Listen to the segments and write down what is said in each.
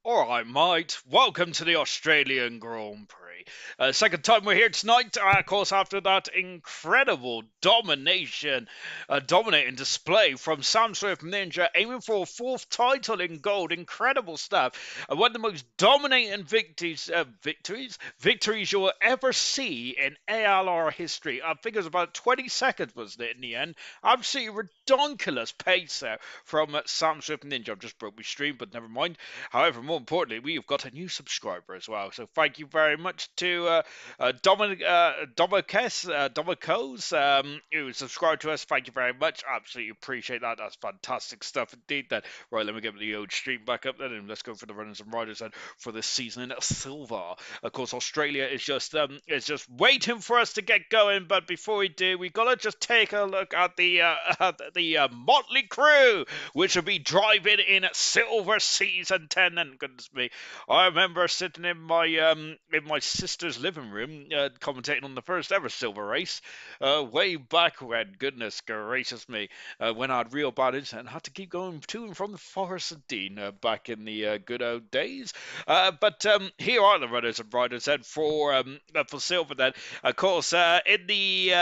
Alright, mate, welcome to the Australian Grand Prix. victory. Second time we're here tonight, of course, after that incredible dominating display from Sam Swift Ninja, aiming for a fourth title in gold. Incredible stuff. One of the most dominating victories you'll ever see in ALR history. I think it was about 20 seconds, wasn't it, in the end? Absolutely redonkulous pace there from Sam Swift Ninja. I've just broke my stream, but never mind. However, more importantly, we've got a new subscriber as well. So thank you very much to Domicos, who subscribed to us. Thank you very much. Absolutely appreciate that. That's fantastic stuff indeed. Then, right, let me get the old stream back up then, and let's go for the runners and riders then for this season in silver. Of course, Australia is just waiting for us to get going. But before we do, we gotta just take a look at the motley crew, which will be driving in silver season 10. And goodness me, I remember sitting in my sister's living room commentating on the first ever silver race way back when. Goodness gracious me, when I had real bad internet and had to keep going to and from the Forest of Dean back in the good old days. But here are the runners and riders then for silver then. Of course, in the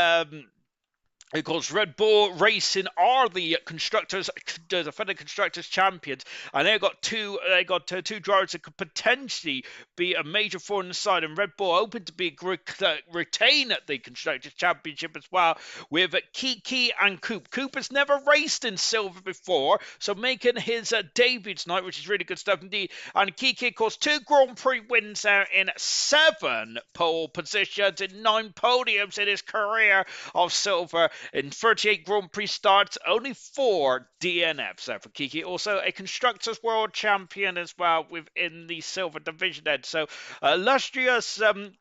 of course, Red Bull Racing are the defending constructors champions, and they've got two drivers that could potentially be a major thorn in the side. And Red Bull hoping to retain the constructors championship as well with Kiki and Coop. Coop has never raced in silver before, so making his debut tonight, which is really good stuff indeed. And Kiki, of course, 2 Grand Prix wins there in 7 pole positions and 9 podiums in his career of silver. In 38 Grand Prix starts, only 4 DNFs there for Kiki. Also a Constructors World Champion as well within the silver division then. So illustrious, an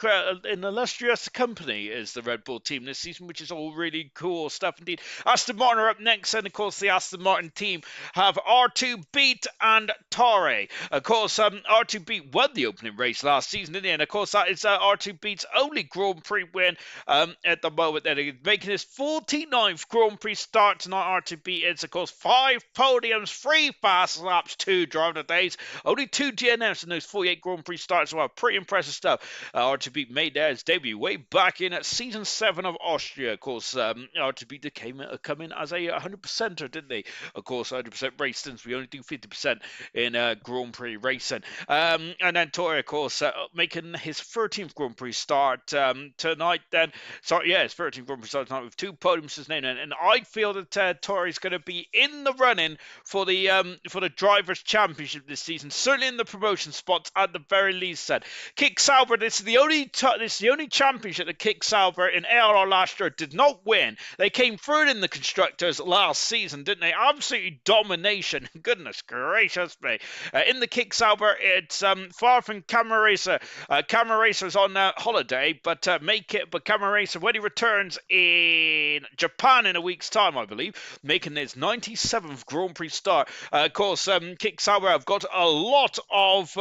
illustrious company is the Red Bull team this season, which is all really cool stuff indeed. Aston Martin are up next, and of course the Aston Martin team have R2 Beat and Torre. Of course, R2 Beat won the opening race last season, didn't he? And of course that is R2 Beat's only Grand Prix win at the moment. Then making his 49th Grand Prix start tonight. R2B is, of course, 5 podiums, 3 fast laps, 2 driver days, only 2 DNFs in those 48 Grand Prix starts as well. Pretty impressive stuff. R2B made his debut way back in season 7 of Austria. Of course, R2B come in as a 100%er, didn't they? Of course, 100% race, since we only do 50% in Grand Prix racing. And then Torre, of course, making his 13th Grand Prix start tonight. Then, sorry, yeah, his 13th Grand Prix start tonight with 2 podiums his name, and I feel that Torre is going to be in the running for the drivers' championship this season. Certainly in the promotion spots at the very least. Said Kick Sauber. This is the only championship that Kick Sauber in ALR last year did not win. They came third in the constructors last season, didn't they? Absolutely domination. Goodness gracious me. In the Kick Sauber, it's far from Camera Racer. Camera Racer's on holiday, but Camera Racer, when he returns in Japan in a week's time, I believe, making his 97th Grand Prix start. Of course, Kick Sauber have got a lot of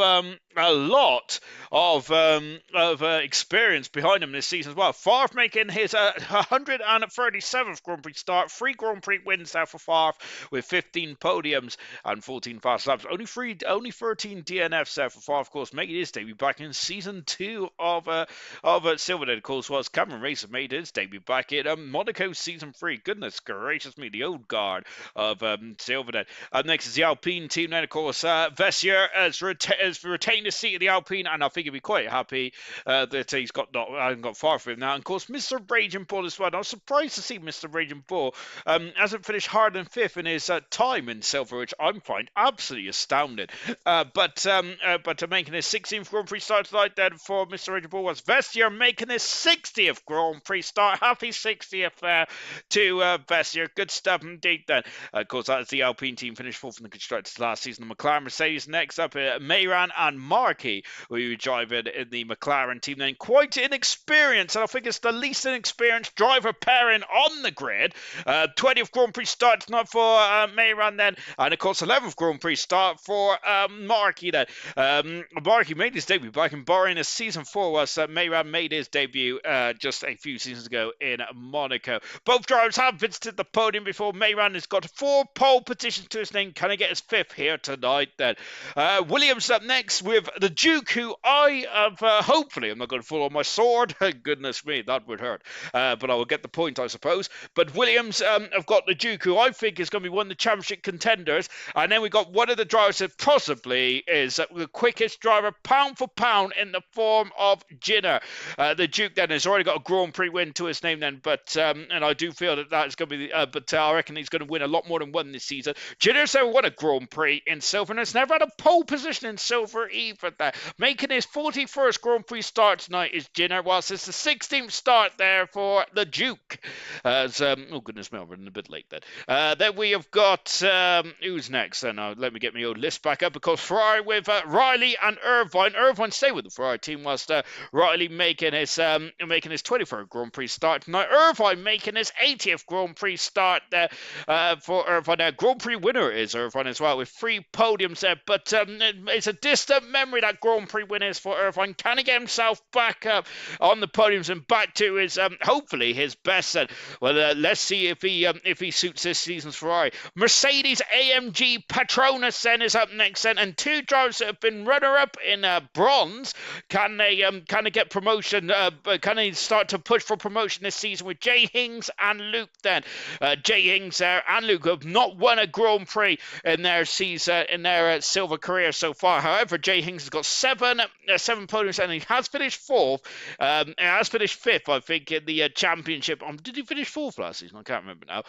experience behind him this season as well. Farf making his 137th Grand Prix start, 3 Grand Prix wins there for Farf with 15 podiums and 14 fast laps. Only 13 DNFs there for Farf, of course, making his debut back in season 2 of Silverden. Of course, was Cameron Racer made his debut back in Monaco season 3. Goodness gracious me, the old guard of Silverden. Next is the Alpine team. Then, of course, Vessier has retained the seat of the Alpine, and I think he'll be quite happy that he's hasn't got far from him now. And of course, Mr. Raging Bull as well. I was surprised to see Mr. Raging Bull hasn't finished higher than 5th in his time in silver, which I find absolutely astounding. But making his 16th Grand Prix start tonight then for Mr. Raging Bull was Vessier making his 60th Grand Prix start. Happy 60th to Vessier. Good stuff indeed then. Of course, that is the Alpine team, finished 4th in the constructors last season. The McLaren Mercedes next up, Mayran and Markey, who driving in the McLaren team. Then quite inexperienced, and I think it's the least inexperienced driver pairing on the grid. 20th Grand Prix start tonight for Mayran then, and of course 11th Grand Prix start for Markey then. Markey made his debut back in Bahrain in season 4, whilst Mayran made his debut just a few seasons ago in Monaco. Both drivers have visited the podium before. Mayran has got 4 pole positions to his name. Can he get his 5th here tonight then? Williams up next with the Duke, who I have, hopefully, I'm not going to fall on my sword. Goodness me, that would hurt. But I will get the point, I suppose. But Williams have got the Duke, who I think is going to be one of the championship contenders. And then we got one of the drivers that possibly is the quickest driver, pound for pound, in the form of Jinner. The Duke then has already got a Grand Prix win to his name then, but and I do feel that is going to be, but I reckon he's going to win a lot more than one this season. Jinner's never won a Grand Prix in silver, and has never had a pole position in silver either. There, making his 41st Grand Prix start tonight is Jinner, whilst it's the 16th start there for the Duke. Oh goodness me, I'm running a bit late then. Then we have got who's next? Then let me get my old list back up, because Ferrari with Riley and Irvine. Irvine stay with the Ferrari team, whilst Riley making his 23rd Grand Prix start tonight. Irvine making his 80th Grand Prix start there for Irvine. Grand Prix winner is Irvine as well, with 3 podiums there, but it's a distant memory, that Grand Prix win is for Irvine. Can he get himself back up on the podiums and back to his hopefully his best? Well, let's see if he suits this season's Ferrari. Mercedes AMG Petronas then is up next then, and 2 drivers that have been runner-up in bronze. Can they get promotion? Can they start to push for promotion this season with Jay Hings and Luke then? Jay Hings and Luke have not won a Grand Prix in their season, in their silver career so far. However, Jay Hings has got 7 podiums, and he has finished 4th. He has finished 5th, I think, in the championship. Did he finish 4th last season? I can't remember now.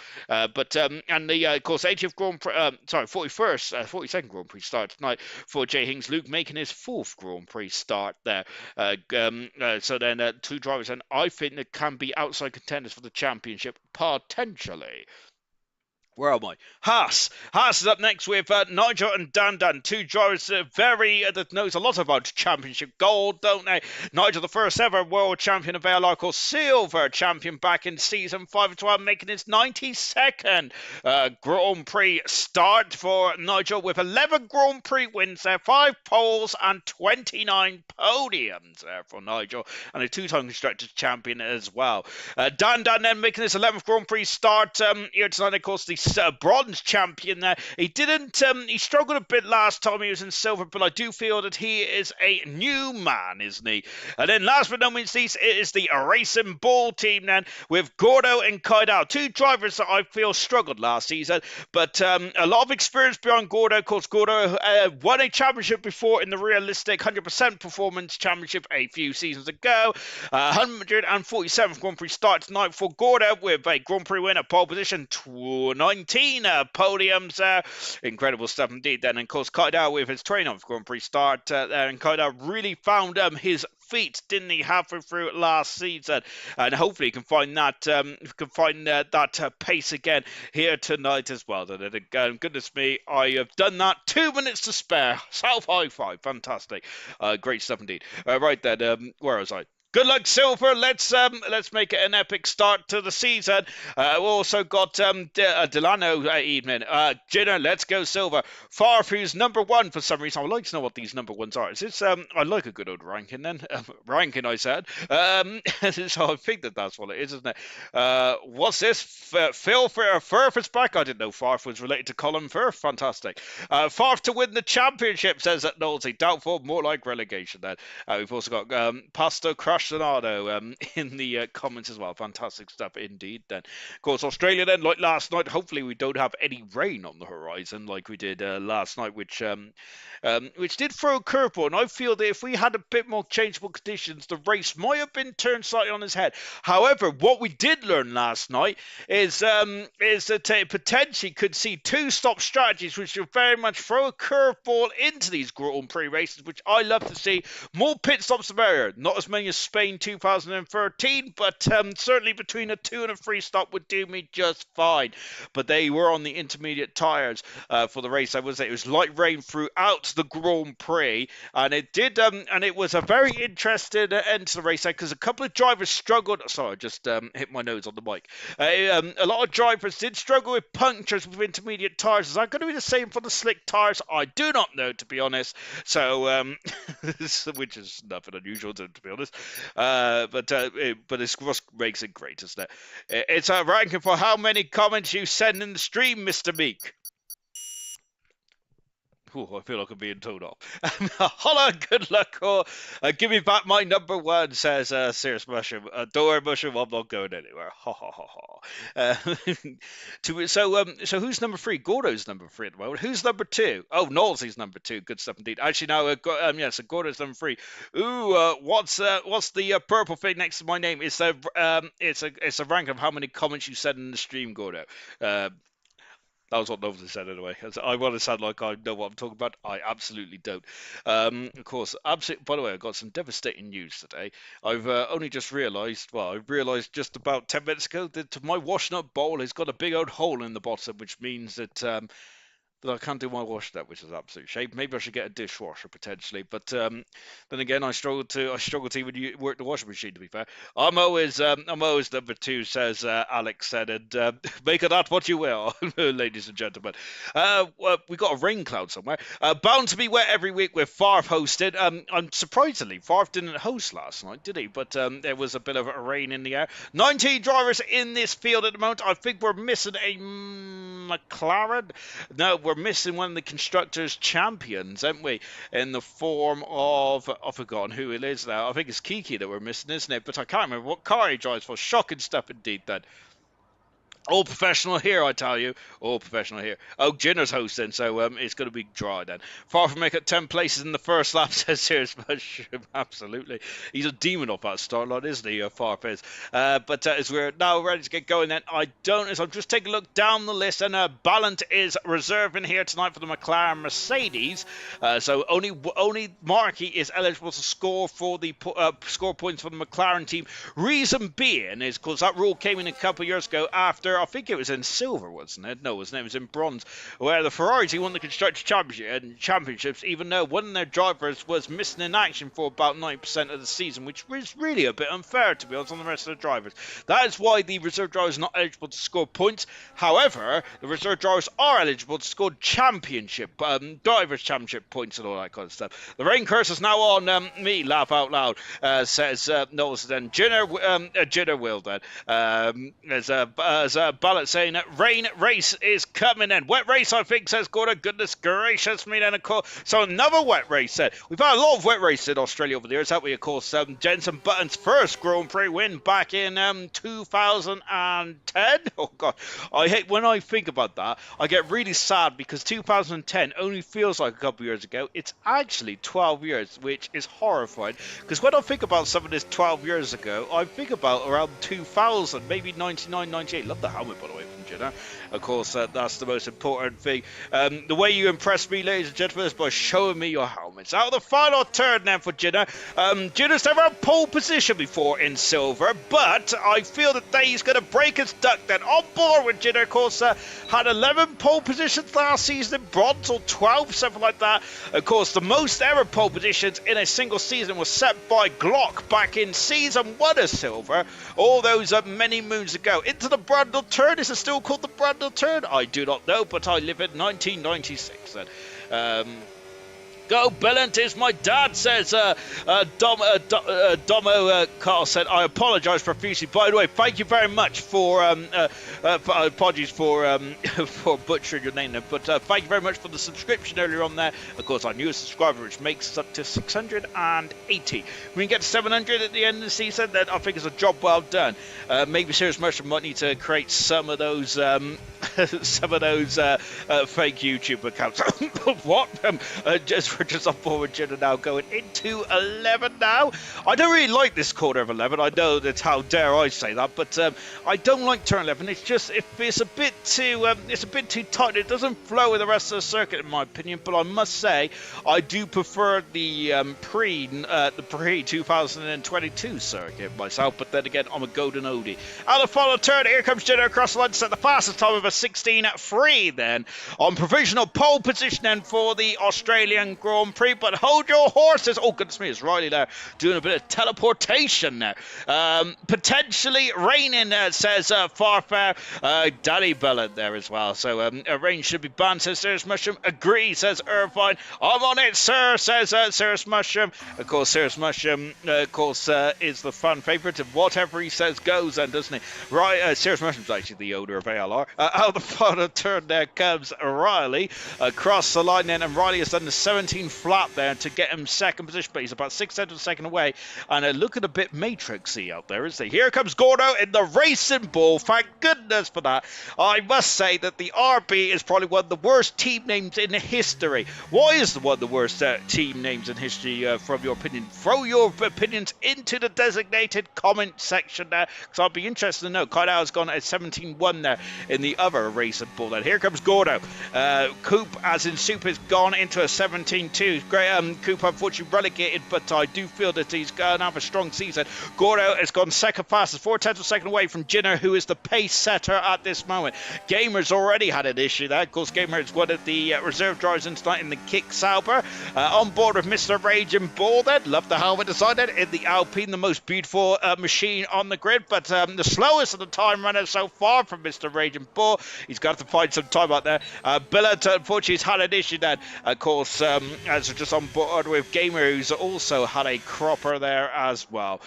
But and the of course 80th Grand Prix, 42nd Grand Prix start tonight for Jay Hings. Luke making his 4th Grand Prix start there. So then 2 drivers, and I think that can be outside contenders for the championship potentially. Where am I? Haas is up next with Nigel and Dan. 2 drivers that knows a lot about championship gold, don't they? Nigel, the first ever world champion of ALR, called silver champion back in season 5 as well, making his 92nd Grand Prix start for Nigel, with 11 Grand Prix wins there, 5 poles and 29 podiums there for Nigel, and a 2-time constructors champion as well. Dan then making his 11th Grand Prix start here tonight, of course, the bronze champion there. He struggled a bit last time he was in silver, but I do feel that he is a new man, isn't he? And then last but not least, it is the Racing Ball team then, with Gordo and Kaidal, 2 drivers that I feel struggled last season, but a lot of experience behind Gordo. Of course, Gordo won a championship before in the realistic 100% performance championship a few seasons ago. 147th Grand Prix start tonight for Gordo, with a Grand Prix win, a pole position, 19 podiums. Incredible stuff indeed then. And of course, Kaidal with his 29th Grand Prix start there, and Kaidal really found his feet, didn't he, halfway through last season, and hopefully he can find that pace again here tonight as well. Goodness me, I have done that. 2 minutes to spare. Self high five, fantastic, great stuff indeed. Right then, where was I? Good luck, Silver. Let's make it an epic start to the season. We also got Delano evening. Jinner, let's go, Silver. Farf, who's number 1 for some reason. I would like to know what these number 1s are. Is this, I like a good old ranking then. Ranking, I said. So I think that's what it is, isn't it? What's this? Phil Firth is back. I didn't know Farf was related to Colin Firth. Fantastic. Farf to win the championship, says that Knowlesy. Doubtful, more like relegation then. We've also got Pasto Crush Sonado in the comments as well. Fantastic stuff indeed then. Of course, Australia then, like last night, hopefully we don't have any rain on the horizon like we did last night, which did throw a curveball, and I feel that if we had a bit more changeable conditions, the race might have been turned slightly on its head. However, what we did learn last night is that it potentially could see 2-stop strategies, which will very much throw a curveball into these Grand Prix races, which I love to see. More pit stops the better. Not as many as Spain 2013, but certainly between a 2 and a 3 stop would do me just fine. But they were on the intermediate tyres for the race. I would say it was light rain throughout the Grand Prix, and it did, and it was a very interesting end to the race because a couple of drivers struggled. Sorry, I just hit my nose on the mic. A lot of drivers did struggle with punctures with intermediate tyres. Is that going to be the same for the slick tyres? I do not know, to be honest. So, which is nothing unusual, to be honest. But it's what makes it great, isn't it? It's a ranking for how many comments you send in the stream, Mr. Meek. Ooh, I feel like I'm being told off. Holla, good luck, or give me back my number one, says Serious Mushroom. Don't worry, Mushroom, I'm not going anywhere. Ha ha ha ha. So who's number three? Gordo's number three at the moment. Who's number two? Oh, Knowlesy's number two. Good stuff indeed. Actually, now, so Gordo's number three. Ooh, what's the purple thing next to my name? It's a rank of how many comments you said in the stream, Gordo. That was what Novelty said anyway. I want to sound like I know what I'm talking about. I absolutely don't. Of course, by the way, I got some devastating news today. I've only just realised, I realised just about 10 minutes ago that my washing up bowl has got a big old hole in the bottom, which means that I can't do my washing up, which is an absolute shame. Maybe I should get a dishwasher potentially, but then again, I struggle to even work the washing machine. To be fair, I'm always number two, says Alex said, and make of that what you will, ladies and gentlemen. We got a rain cloud somewhere. Bound to be wet every week with Farf hosted. I'm surprisingly, Farf didn't host last night, did he? But there was a bit of a rain in the air. 19 drivers in this field at the moment. I think we're missing a McLaren. No, we're missing one of the constructors' champions, aren't we? In the form of, I've forgotten who it is now. I think it's Kiki that we're missing, isn't it? But I can't remember what car he drives for. Shocking stuff indeed, then. All professional here, I tell you. All professional here. Oh, Jinner's hosting, so it's going to be dry then. Far from making 10 places in the first lap, says Serious Mushroom. Absolutely. He's a demon off that start line, isn't he, Farf is? But as we're now ready to get going then, I'm just taking a look down the list, and Ballant is reserving here tonight for the McLaren Mercedes. So only Markey is eligible to score for the score points for the McLaren team. Reason being is because that rule came in a couple of years ago after, I think it was in silver, wasn't it? No, wasn't it? It was in bronze, where the Ferraris won the Constructors' Championships, even though one of their drivers was missing in action for about 9% of the season, which was really a bit unfair, to be honest, on the rest of the drivers. That is why the reserve drivers are not eligible to score points. However, the reserve drivers are eligible to score drivers' championship points and all that kind of stuff. The rain curse is now on me, laugh out loud, says Knowles. Then Jinner will then. As Ballot saying that rain race is coming in. Wet race, I think, says Gordon. Goodness gracious me, then, of course. So another wet race then. We've had a lot of wet races in Australia over the years, haven't we? Of course, Jenson Button's first Grand Prix win back in 2010. Oh, God. I hate when I think about that. I get really sad because 2010 only feels like a couple of years ago. It's actually 12 years, which is horrifying. Because when I think about some of this 12 years ago, I think about around 2000, maybe 99, 98. Love the helmet, by the way, from Jenner. Of course, that's the most important thing. The way you impress me, ladies and gentlemen, is by showing me your helmets. Out of the final turn now for Jenner. Jenner's never had pole position before in silver, but I feel that he's going to break his duck then. On board with Jenner, of course, had 11 pole positions last season in bronze, or 12, something like that. Of course, the most ever pole positions in a single season was set by Glock back in season 1 of silver, all those many moons ago. Into the Brundle turn. Is it still called the Brundle turn? I do not know, but I live in 1996 then. Go Bellant is my dad, says Domo Carl said. I apologise profusely. By the way, thank you very much for apologies for butchering your name there, but thank you very much for the subscription earlier on there. Of course, our newest subscriber, which makes us up to 680. We can get to 700 at the end of the season, then I think it's a job well done. Maybe Serious Mushroom might need to create some of those fake YouTube accounts. What? We're just on forward Jenner now, going into 11 now. I don't really like this corner of 11. I know that's how dare I say that, but I don't like turn 11. It's just it's a bit too tight. It doesn't flow with the rest of the circuit, in my opinion. But I must say, I do prefer the pre 2022 circuit myself. But then again, I'm a golden oldie. Out of the final turn, here comes Jenner across the line to set the fastest time of a 16.3. Then on provisional pole position then for the Australian Grand Prix, but hold your horses. Oh, goodness me, it's Riley there doing a bit of teleportation now. Potentially raining, says Farfar. Danny Bella there as well. So rain should be banned, says Serious Mushroom. Agree, says Irvine. I'm on it, sir, says Serious Mushroom. Of course, Serious Mushroom, is the fan favourite, and whatever he says goes, and doesn't he? Right, Serious Mushroom's actually the owner of ALR. Out the bottom turn there comes Riley across the line then, and Riley has done the 17 flat there to get him second position, but he's about 6/10 of a second away, and look at a bit matrixy out there, isn't he? Here comes Gordo in the racing ball, thank goodness for that. I must say that the RB is probably one of the worst team names in history. Why is one of the worst team names in history, from your opinion? Throw your opinions into the designated comment section there, because I'll be interested to know. Kyle has gone at 17-1 there in the other racing ball. And here comes Gordo. Coop, as in Soup, has gone into a 17-2. Great, Coop unfortunately relegated, but I do feel that he's going to have a strong season. Gordo has gone second fastest, 4/10 of a second away from Jinner, who is the pace setter at this moment. Gamer's already had an issue there. Of course, Gamer is one of the reserve drivers in tonight in the Kick Sauber. On board with Mr. Raging Bull then. Love the helmet design then in the Alpine, the most beautiful machine on the grid, but the slowest of the time runner so far from Mr. Raging Bull. He's got to find some time out there. Billet, unfortunately, has had an issue then. Of course, as we're just on board with Gamer, who's also had a cropper there as well.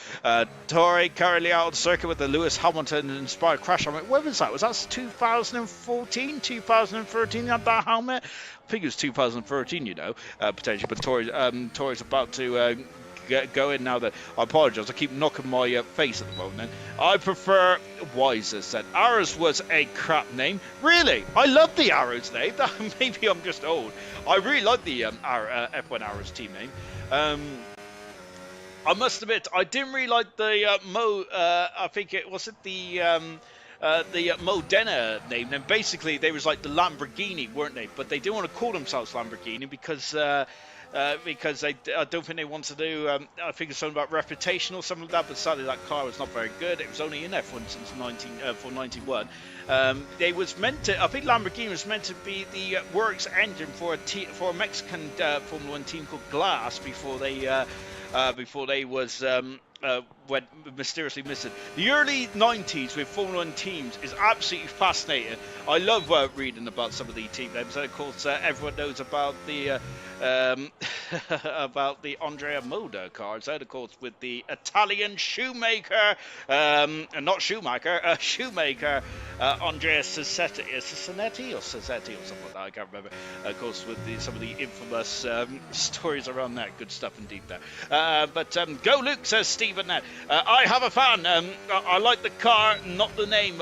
Torrey currently out on circuit with the Lewis Hamilton inspired crash helmet. When was that? Was that 2014, 2013? He had that helmet? I think it was 2013, you know, potentially. But Torrey's about to go in now. That I apologise, I keep knocking my face at the moment. Then I prefer Wiser said Arrows was a crap name. Really, I love the Arrows name. Maybe I'm just old. I really like the F1 Arrows team name. I must admit, I didn't really like the I think it was the Modena name. And basically, they was like the Lamborghini, weren't they? But they didn't want to call themselves Lamborghini because I don't think they want to do, I think it's something about reputation or something like that, but sadly that car was not very good. It was only in F1 since 91. They was meant to, I think Lamborghini was meant to be the works engine for a Mexican Formula 1 team called Glass before they was went mysteriously missing. The early 90s with Formula 1 teams is absolutely fascinating. I love reading about some of the team names. And of course, everyone knows about the about the Andrea Moda cars. And of course, with the Italian shoemaker, Shoemaker, Andrea Cicetti or something like that. I can't remember. Of course, with some of the infamous stories around that. Good stuff indeed there. But go Luke, says Stephen there. I have a fan. I like the car, not the name.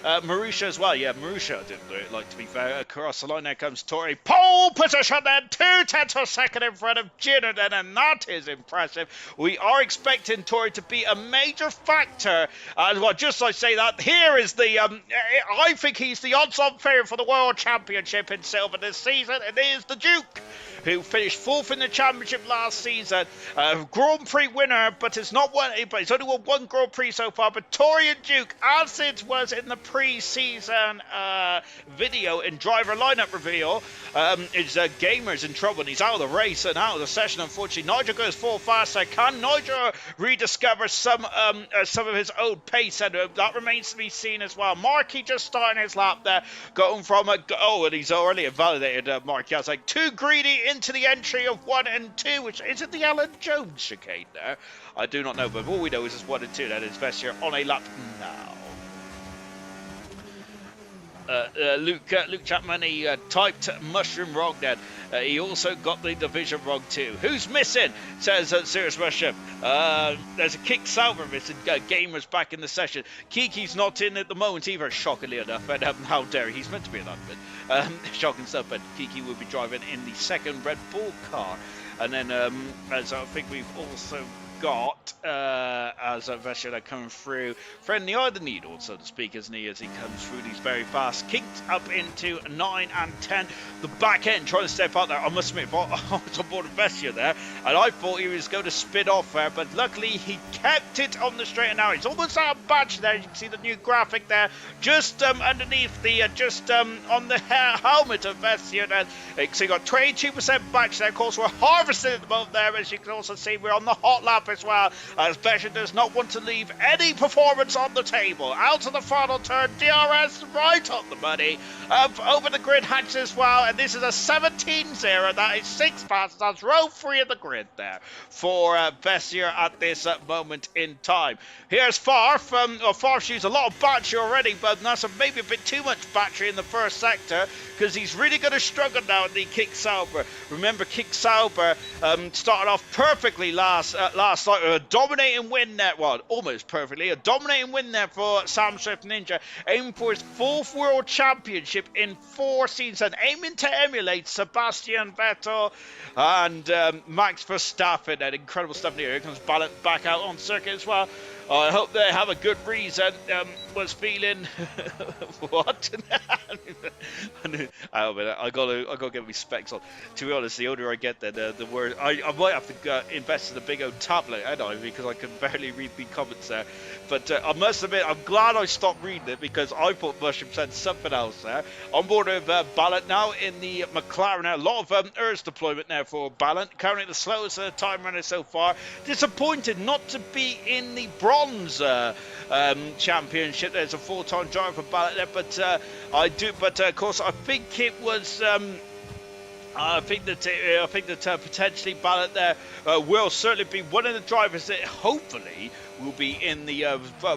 Marusha as well. Yeah, Marusha didn't do it, like, to be fair. Across the line there comes Tori. Pole position then, 2/10 of a second in front of Jinner then, and that is impressive. We are expecting Tori to be a major factor. And well, just like I say that, here is the, I think he's the odds-on favourite for the World Championship in silver this season. It is the Duke, who finished fourth in the championship last season. Grand Prix winner, but it's not one. But he's only won one Grand Prix so far. But Tori and Duke, as it was in the pre-season video and driver lineup reveal, is Gamer's in trouble and he's out of the race and out of the session. Unfortunately, Nigel goes full faster. Can Nigel rediscover some of his old pace? And that remains to be seen as well. Marky just starting his lap there, going from and he's already invalidated Marky. I was like, too greedy into the entry of 1 and 2, which is it the Alan Jones chicane there? I do not know, but all we know is it's 1 and 2. That is Vestia on a lap now. Luke Chapman, he typed mushroom wrong then. He also got the division wrong too. Who's missing? Says Serious Mushroom. There's a Kick Sauber missing. Gamer's back in the session. Kiki's not in at the moment either, shockingly enough. And how dare he? He's meant to be in that bit. Shocking stuff, but Kiki will be driving in the second Red Bull car. And then, as I think we've also got as Vestia coming through, threading the eye of the needle, so to speak, isn't he, as he comes through these very fast. Kicked up into 9 and 10. The back end trying to step out there. I must admit, I was on board with Vestia there, and I thought he was going to spin off there, but luckily he kept it on the straight and narrow. He's almost out of batch there. You can see the new graphic there, just underneath the, on the helmet of Vestia there. So you got 22% batch there. Of course, we're harvesting at the moment there, as you can also see. We're on the hot lap as well, as Vestia does not want to leave any performance on the table. Out of the final turn, DRS right on the money, over the grid hatch as well, and this is a 17-0. That is 6 passes. That's row 3 of the grid there for Vestia at this moment in time. Here's Farf. Farf's used a lot of battery already, but that's maybe a bit too much battery in the first sector, because he's really going to struggle now in the Kick Sauber. Remember, Kick Sauber started off perfectly last night with a dominating win there. Well, almost perfectly. A dominating win there for Sam Swift Ninja, aiming for his 4th World Championship in 4 seasons, aiming to emulate Sebastian Vettel and Max Verstappen. And incredible stuff here. Here comes Ballant back out on circuit as well. I hope they have a good reason. Was feeling what? I gotta get my specs on. To be honest, the older I get, the worse. I might have to invest in a big old tablet, because I can barely read the comments there. But I must admit, I'm glad I stopped reading it, because I thought Mushroom said something else there. On board with Ballant now in the McLaren. Now, a lot of ERS deployment now for Ballant. Currently the slowest time runner so far. Disappointed not to be in the bronze championship. There's a 4-time driver for Ballant there, but of course I think it was. I think that potentially Ballant there will certainly be one of the drivers that hopefully will be in the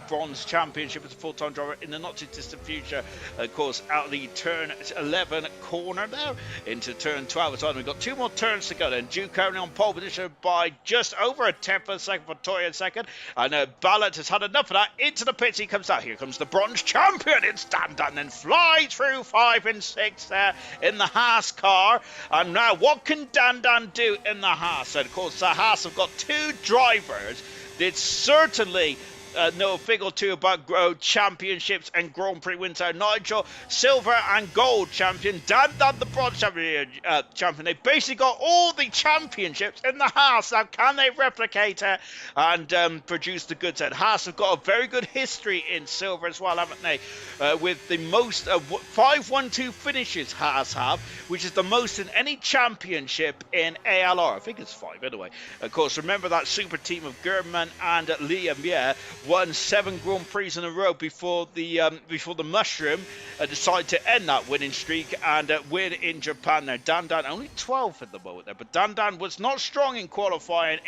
bronze championship as a full-time driver in the not too distant future. Of course, out of the turn 11 corner now into turn 12. So we've got 2 more turns to go then. Duke currently on pole position by just over a 10th of a second for Toya in second. And Ballant has had enough of that. Into the pits he comes out. Here comes the bronze champion. It's Dan Dan, then flies through 5 and 6 there in the Haas car. And now what can Dan Dan do in the Haas? And of course the Haas have got 2 drivers. It's certainly know a thing or two about championships and Grand Prix wins. Nigel, silver and gold champion. Dan Dan, the bronze champion. They basically got all the championships in the Haas. Now, can they replicate it and produce the goods? And Haas have got a very good history in silver as well, haven't they? With the most 5-1-2 finishes Haas have, which is the most in any championship in ALR. I think it's 5 anyway. Of course, remember that super team of German and Liam, won 7 Grand Prix in a row before the Mushroom decided to end that winning streak and win in Japan there. Dan Dan only 12th at the moment there, but Dan Dan was not strong in qualifying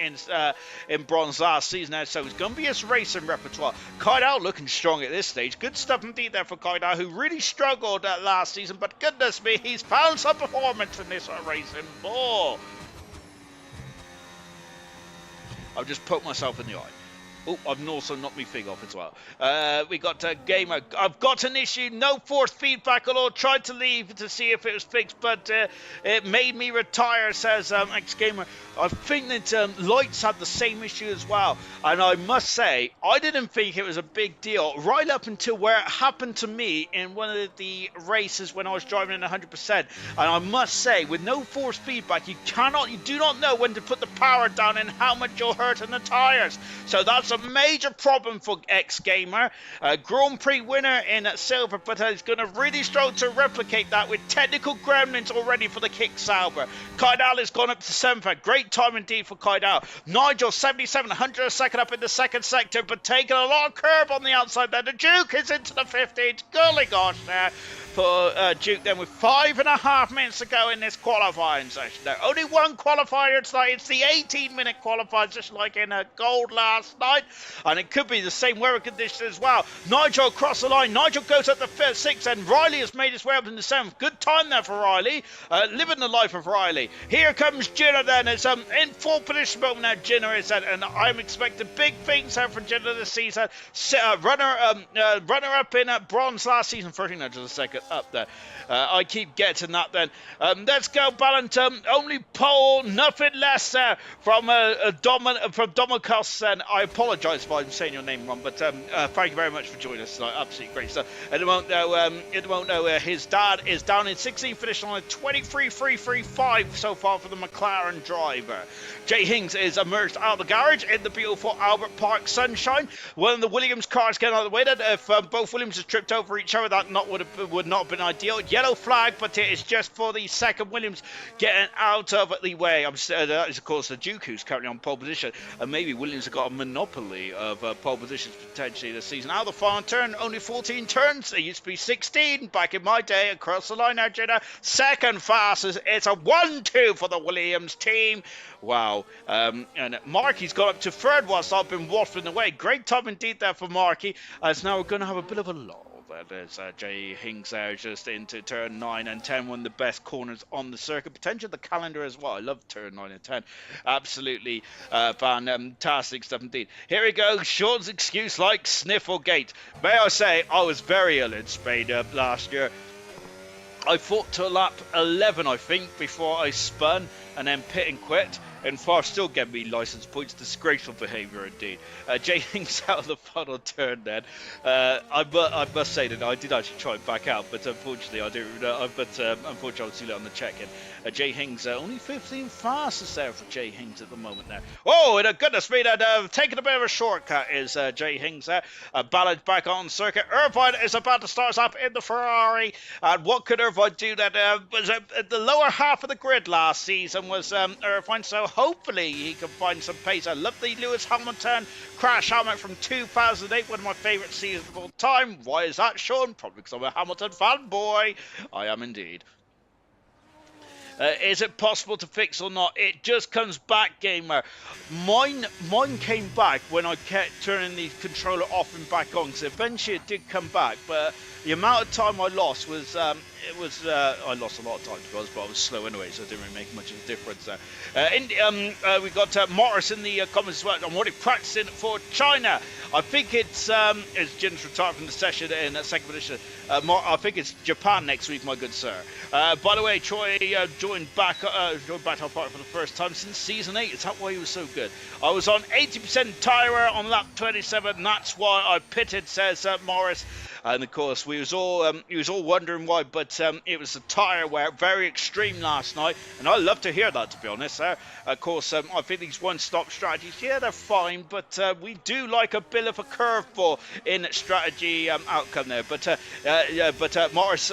in bronze last season there, so it's going to be his racing repertoire. Kaidao looking strong at this stage. Good stuff indeed there for Kaidao, who really struggled last season, but goodness me, he's found some performance in this racing ball. I've just poked myself in the eye. Oh, I've also knocked my thing off as well. We got Gamer. I've got an issue. No force feedback at all. Tried to leave to see if it was fixed, but it made me retire, says X-Gamer. I think that Lights had the same issue as well. And I must say, I didn't think it was a big deal right up until where it happened to me in one of the races when I was driving in 100%. And I must say, with no force feedback, you do not know when to put the power down and how much you'll hurt in the tires. So that's a major problem for X-Gamer. Grand Prix winner in silver, but he's going to really struggle to replicate that with technical gremlins already for the Kick Sauber. Kaidal has gone up to 7th. Great time indeed for Kaidal. Nigel, 77, 100 a second up in the second sector, but taking a lot of curb on the outside there. The Duke is into the 15th. Golly gosh there for Duke then with 5.5 minutes to go in this qualifying session. There only one qualifier tonight. It's the 18-minute qualifier, just like in gold last night, and it could be the same weather conditions as well. Nigel across the line. Nigel goes up the 6th, and Riley has made his way up in the 7th. Good time there for Riley, living the life of Riley. Here comes Jenna then. It's in full position moment now. Jenna is and I'm expecting big things out from Jenna this season. Runner up in bronze last season, 1300 a second. up there. I keep getting that then. Let's go, Ballantyne. Only pole, nothing less there from Domicos. And I apologise if I'm saying your name wrong, but thank you very much for joining us tonight. Absolutely great stuff. At the moment, his dad is down in 16th, finishing on a 23.335 so far for the McLaren driver. Jay Hings is emerged out of the garage in the beautiful Albert Park sunshine. One of the Williams cars getting out of the way. That if both Williams had tripped over each other, that would not have been ideal. Yellow flag, but it is just for the second Williams getting out of the way. That is, of course, the Duke who's currently on pole position. And maybe Williams have got a monopoly of pole positions potentially this season. Out of the final turn, only 14 turns. It used to be 16 back in my day. Across the line now, Jenna. Second fastest. It's a 1-2 for the Williams team. Wow. And Markey's got up to third whilst I've been waffling away. Great time indeed there for Markey. As now we're going to have a bit of a lull. There's Jay Hings there just into turn 9 and 10, one of the best corners on the circuit, potentially the calendar as well. I love turn 9 and 10. Absolutely fantastic stuff indeed. Here we go. Sean's excuse like Snifflegate. May I say, I was very ill in Spain last year. I fought to lap 11, I think, before I spun and then pit and quit. And far still get me license points. Disgraceful behaviour indeed. Jay Hings out of the final turn then. I must say that I did actually try and back out, but unfortunately I didn't. Unfortunately I was too late on the check-in. Jay Hings only 15 fastest there for Jay Hings at the moment there. Oh, and goodness me, taking a bit of a shortcut is Jay Hings there. Ballard back on circuit. Irvine is about to start us up in the Ferrari. And what could Irvine do? That was the lower half of the grid last season was Irvine, so hopefully he can find some pace. I love the Lewis Hamilton crash helmet from 2008, one of my favourite seasons of all time. Why is that, Sean? Probably because I'm a Hamilton fanboy. I am indeed. Is it possible to fix or not? It just comes back, gamer. Mine came back when I kept turning the controller off and back on, because eventually it did come back, but the amount of time I lost was I lost a lot of time to be honest, but I was slow anyway, so it didn't really make much of a difference there. We got Morris in the comments as well. I'm already practicing for China. I think it's Jin's retired from the session in that second position. I think it's Japan next week, my good sir. By the way, Troy joined back our party for the first time since season 8. Is that why he was so good? I was on 80% tyre wear on lap 27. That's why I pitted, says Morris. And of course, he was all wondering why, but it was the tyre wear, very extreme last night, and I love to hear that, to be honest. Of course, I think these one-stop strategies, yeah, they're fine, but we do like a bit of a curveball in strategy outcome there. But Morris,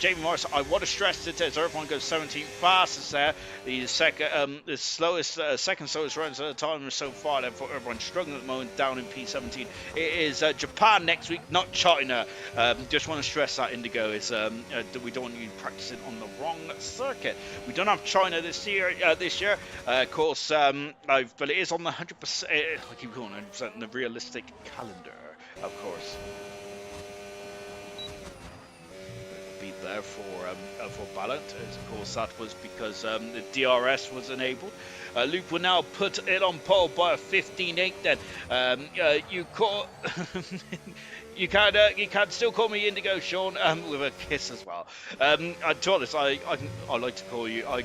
Jamie Morris, I want to stress it as everyone goes 17th fastest there. The second slowest runs at the time so far. Therefore, everyone's struggling at the moment down in P17. It is Japan next week, not China. Just want to stress that, Indigo, is that we don't want you practicing on the wrong circuit. We don't have China this year. Of course, but it is on the 100%. I keep calling 100% in the realistic calendar, of course. Be there for Ballant. Of course, that was because the DRS was enabled. Luke will now put it on pole by a 15.8. Then you call. You can still call me Indigo, Sean, with a kiss as well. To be honest, I like to call you. Do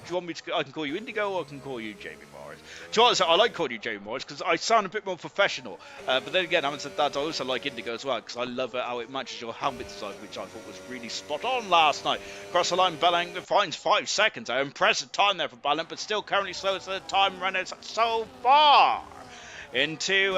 you want me to? I can call you Indigo, or I can call you Jamie Morris. To be honest, I like calling you Jamie Morris because I sound a bit more professional. But then again, having said that, I also like Indigo as well because I love how it matches your helmet design, which I thought was really spot on last night. Across the line, Ballant finds 5 seconds. An impressive time there for Ballant, but still currently slowest the time runners so far. Into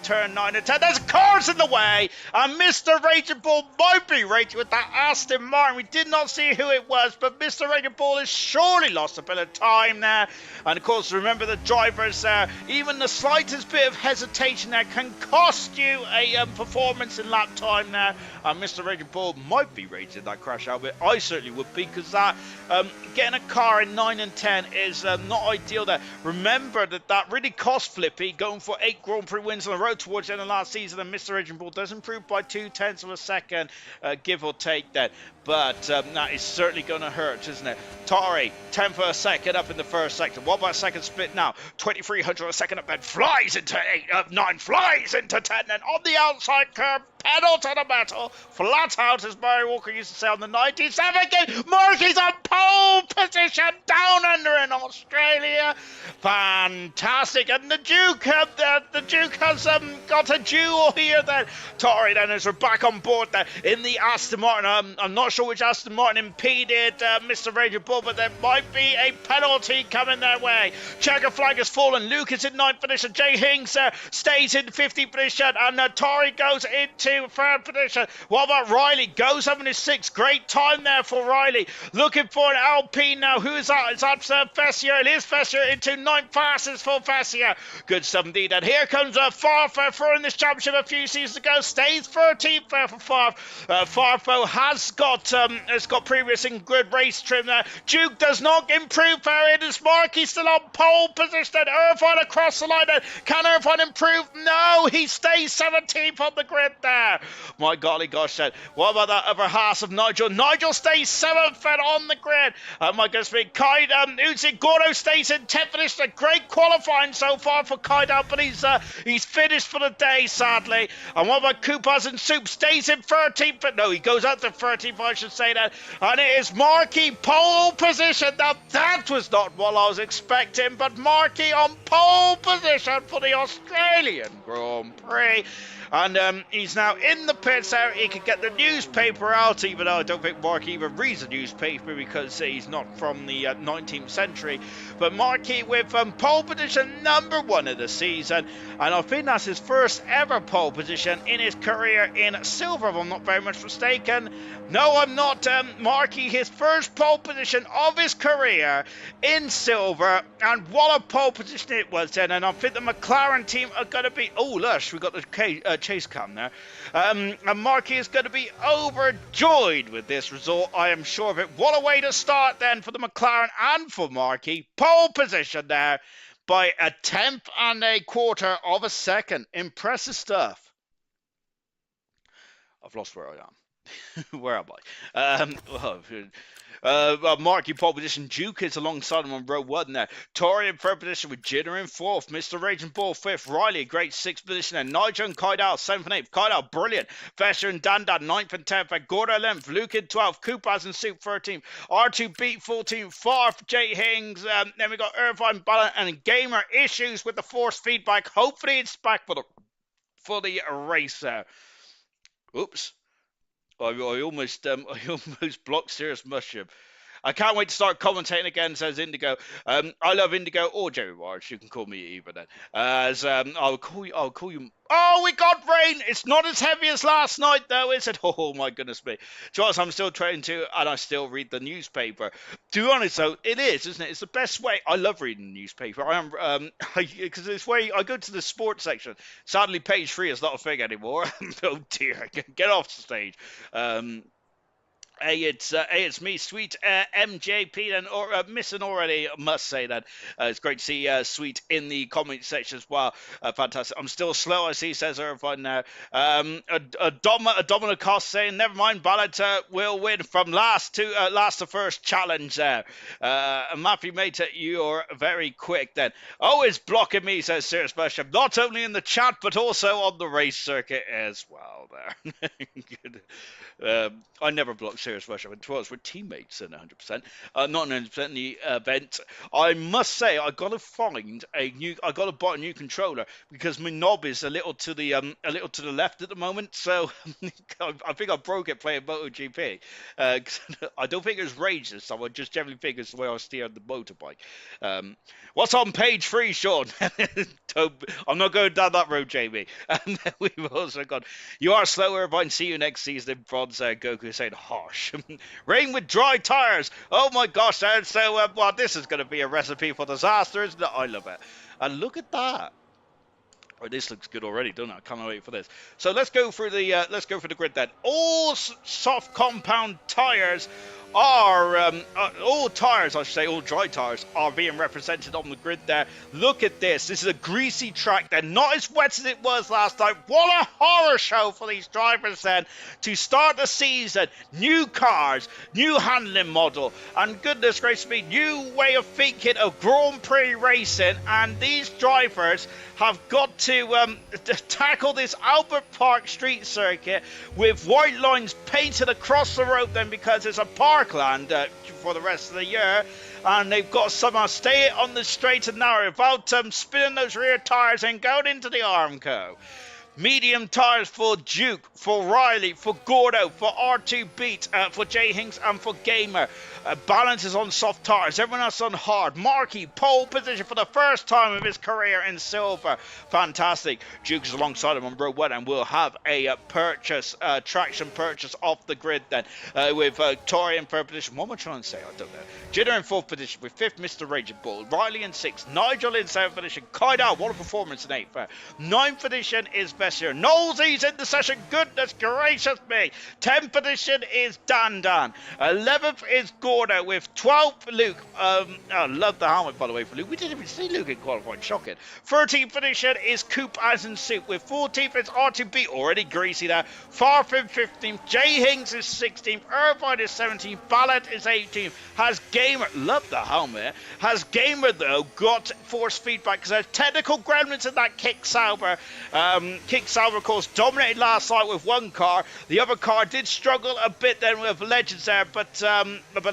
turn 9 and 10. There's cars in the way, and Mr. Raging Bull might be raging with that Aston Martin. We did not see who it was, but Mr. Raging Bull has surely lost a bit of time there. And of course, remember the drivers there. Even the slightest bit of hesitation there can cost you a performance in lap time there. And Mr. Raging Bull might be raging that crash out, but I certainly would be, because that getting a car in 9 and 10 is not ideal there. Remember that really cost Flippy going for 8 Grand Prix wins on the road towards the end of last season, and Mr. Raging Bull does improve by 0.2 of a second, give or take that. but that is certainly going to hurt, isn't it? Tori, 10th of a second up in the first sector. What about second split now? 2300 a second up, then flies into 9, flies into 10, and on the outside curve, pedal to the metal, flat out, as Murray Walker used to say on the 97 game. Murphy's on pole position down under in Australia. Fantastic, and the Duke has got a duel here. Then Tori then as we're back on board there in the Aston Martin. I'm not sure which Aston Martin impeded Mr. Ranger Bull, but there might be a penalty coming their way. Checker flag has fallen. Luke is in 9th position. Jay Hinks stays in 15th position, and Tori goes into 3rd position. What about Riley? Goes up in his 6th. Great time there for Riley. Looking for an Alpine now. Who is that? It's Fessier. It is Fessier into 9th fastest for Fessier. Good stuff indeed. And here comes Farfo for in this championship a few seasons ago. Stays 13th there for Farfo has got previous in good race trim there. Duke does not improve there. It is Markey still on pole position. Irvine across the line. Can Irvine improve? No, he stays 17th on the grid there. My golly gosh then. What about that other half of Nigel? Nigel stays 7th then on the grid. My goodness me. Uzi Gordo stays in 10th position. A great qualifying so far for Kaidal, but he's finished for the day, sadly. And what about Koopas and Soup? Stays in 13th, but no, he goes out to 13th, I should say that. And it is Markey pole position. Now, that was not what I was expecting, but Markey on pole position for the Australian Grand Prix. And he's now in the pits there. He can get the newspaper out, even though I don't think Markey even reads the newspaper because he's not from the 19th century. But Markey with pole position number 1 of the season. And I think that's his first ever pole position in his career in silver, if I'm not very much mistaken. No, I'm not. Markey, his first pole position of his career in silver. And what a pole position it was then. And I think the McLaren team are going to be... Oh, lush, we got the chase cam there. And Markey is going to be overjoyed with this result. I am sure of it. What a way to start then for the McLaren and for Markey. Pole position there by 1/10 of a second. Impressive stuff. I've lost where I am. Where am I? Markey pole position. Duke is alongside him on row 1 there. Tori in 3rd position with Jinner in 4th. Mr. Raging Bull 5th. Riley, a great 6th position there. Nigel and Kaidal 7th and 8th. Kaidal, brilliant. Fesher and Dandan 9th and 10th. And Gordo 11th. Luke in 12th. Koopas and Soup 13th. R2 beat 14th. Farf, Jay Hings. Then we got Irvine, Ballon and Gamer. Issues with the force feedback. Hopefully it's back for the race there. Oops. I almost blocked Serious Mushroom. I can't wait to start commentating again, says Indigo. I love Indigo or Jerry Wars. You can call me either then. I'll call you. Oh, we got rain. It's not as heavy as last night, though, is it? Oh, my goodness me. Charles, I'm still trying to, and I still read the newspaper. To be honest, though, it is, isn't it? It's the best way. I love reading the newspaper. I am, because it's where I go to the sports section. Sadly, page 3 is not a thing anymore. Oh, dear. Get off the stage. Hey, it's me, Sweet MJP, and missing already, I must say that. It's great to see Sweet in the comment section as well. Fantastic. I'm still slow, I see, says Irvine now. A Dominic Cost saying, never mind, Ballard will win from last to first challenge there. And Matthew Mate, you're very quick then. Oh, it's blocking me, says Serious Mushroom. Not only in the chat, but also on the race circuit as well there. I never blocked Serious Mushroom at 12. We're teammates in 100%. Not 100% in the event. I must say, I got to buy a new controller because my knob is a little to the left at the moment. So I think I broke it playing MotoGP. I don't think it's rage this time. I just generally think it's the way I steer the motorbike. What's on page 3, Sean? I'm not going down that road, Jamie. And then we've also got, you are slower, Irvine. See you next season in bronze. Goku saying harsh. Rain with dry tires. Oh my gosh. And so, well, this is going to be a recipe for disaster, isn't it? I love it. And look at that. Oh, this looks good already, doesn't it? I can't wait for this. So let's go through the grid then. All soft compound tires all tyres, I should say, all dry tyres are being represented on the grid there. Look at this. This is a greasy track. They're not as wet as it was last time. What a horror show for these drivers then to start the season. New cars, new handling model, and goodness gracious me, new way of thinking of Grand Prix racing. And these drivers have got to tackle this Albert Park street circuit with white lines painted across the road then, because it's a parkland for the rest of the year, and they've got to somehow stay on the straight and narrow without spinning those rear tyres and going into the Armco. Medium tyres for Duke, for Riley, for Gordo, for R2 Beat, for J Hinks and for Gamer. Balance is on soft tyres, everyone else on hard. Markey, pole position for the first time of his career in silver. Fantastic. Duke is alongside him on row 1 and will have a traction purchase off the grid then. With Tori in third position. What am I trying to say? I don't know. Jitter in fourth position with fifth Mr. Raging Bull. Riley in sixth. Nigel in seventh position. Kaidal, what a performance in eighth. Ninth position is Bessier. Knowlesy's in the session. Goodness gracious me. 10th position is Dan. 11th is Gordo with 12th Luke. I love the helmet, by the way, for Luke. We didn't even see Luke in qualifying. Shocking. 13th position is Coop as in suit with 14th is R2B. Already greasy there. Farfin 15th. J Hings is 16th. Irvine is 17th. Ballard is 18th. Has Gamer, love the helmet. Has Gamer, though, got force feedback because there's technical gremlins in that Kick Sauber. Kick Sauber, of course, dominated last night with one car. The other car did struggle a bit then with Legends there, but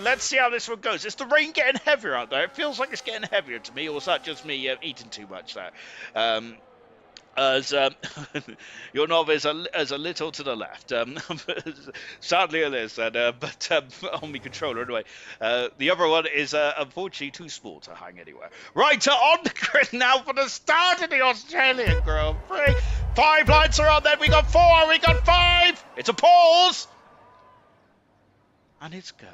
let's see how this one goes. Is the rain getting heavier out there? It feels like it's getting heavier to me, or is that just me eating too much there? As your knob is a little to the left. Sadly it is, but on my controller anyway. The other one is unfortunately too small to hang anywhere. Right, on the grid now for the start of the Australian Grand Prix. 5 lights are on, then we got 4, we got 5. It's a pause. And it's go.